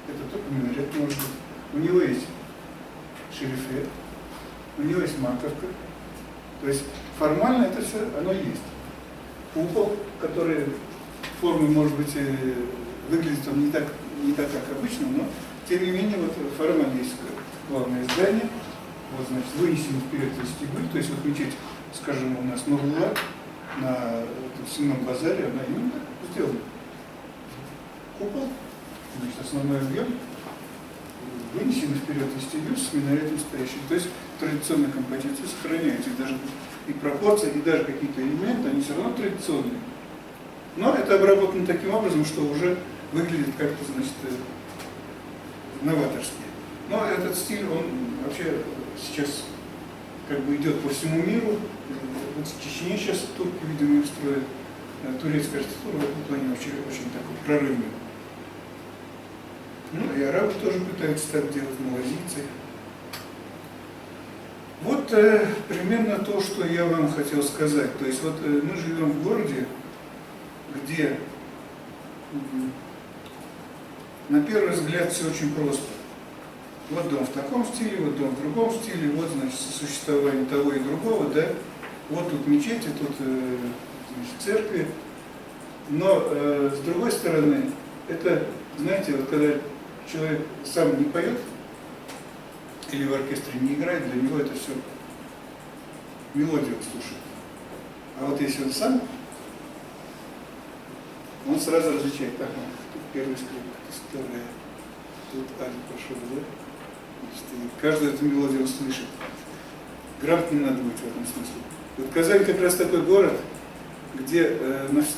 Это только минарет может быть. У него есть шерифе, у него есть маковка. То есть формально это все, оно есть. Купол, который формы, может быть, выглядит он не так, как обычно, но тем не менее вот формально есть главное здание. Вот, значит, вынесен вперед вестибюль, то есть вот мечеть, скажем, у нас Нурула на Сенном базаре, она именно так сделана. Купол, значит, основной объем, вынесен вперед вестибюль с минаретом стоящим. То есть традиционная композиция сохраняется, и даже и пропорции, и даже какие-то элементы, они все равно традиционные. Но это обработано таким образом, что уже выглядит как-то, значит, новаторски. Но этот стиль, он вообще сейчас как бы идет по всему миру. Вот в Чечне сейчас турки, видимо, их строят. Турецкая архитектура в этом плане очень такой прорывный. Ну и арабы тоже пытаются так делать, малазийцы. Вот примерно то, что я вам хотел сказать. То есть вот мы живем в городе, где на первый взгляд все очень просто. Вот дом в таком стиле, вот дом в другом стиле, вот, значит, сосуществование того и другого, да. Вот тут мечети, тут значит, церкви. Но с другой стороны, это, знаете, вот когда человек сам не поет или в оркестре не играет, для него это все мелодию слушает. А вот если он сам, он сразу различает, так, тут первый скрипка, тут вторая, тут аль пошел, да? И каждую эту мелодию он слышит. Грамотно надо быть в этом смысле. Вот Казань как раз такой город, где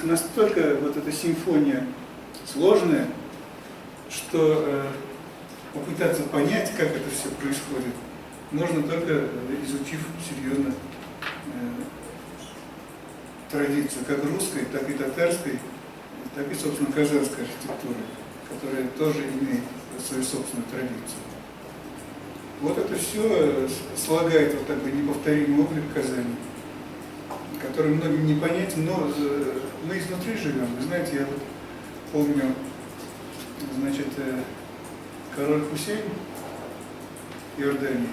настолько вот эта симфония сложная, что попытаться понять, как это все происходит, можно только изучив серьезно традицию как русской, так и татарской, так и, собственно, казанской архитектуры, которая тоже имеет свою собственную традицию. Вот это все слагает вот такой неповторимый облик Казани, который многим не понятен, но мы изнутри живем. Вы знаете, я вот помню, значит, король Хусейн Иордании,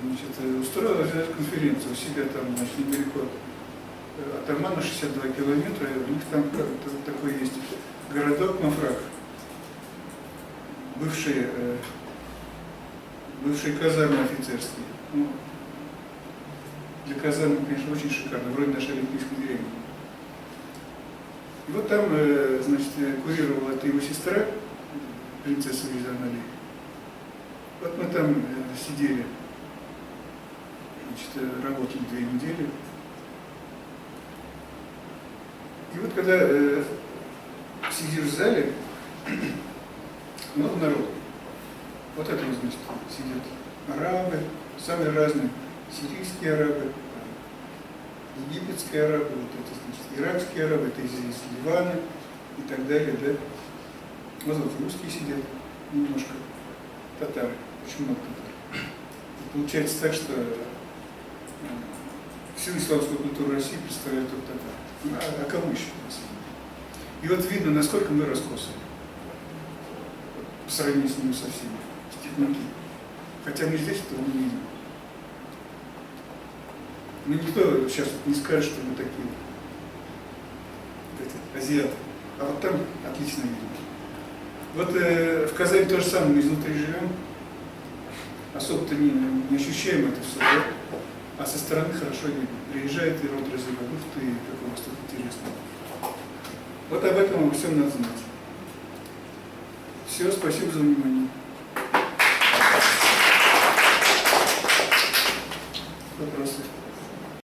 значит, устроил конференцию у себя там, значит, недалеко от Аммана, 62 километра, и у них там такой есть городок Мафрак, бывшие казармы офицерские. Ну, для казармы, конечно, очень шикарно, вроде нашей олимпийской деревни. И вот там, значит, курировала эта его сестра, принцесса Визанали. Вот мы там сидели, значит, работали 2 недели. И вот когда сидишь в зале, много народу. Вот это, значит, сидят арабы, самые разные, сирийские арабы, египетские арабы, вот это, значит, иракские арабы, это из Ливана и так далее, да. Вот русские сидят, немножко татары, очень много татар. И получается так, что всю исламскую культуру России представляют только татары. А кому еще? И вот видно, насколько мы раскосаны по сравнению с ними со всеми. Степняки. Хотя мы здесь этого не видим. Но никто сейчас не скажет, что мы такие азиаты. А вот там отлично видно. Вот в Казани то же самое, мы изнутри живем, особо-то не ощущаем это все, да? А со стороны хорошо видно. Приезжает и рот разевает, ух ты, как у вас тут интересно. Вот об этом обо всем надо знать. Все, спасибо за внимание.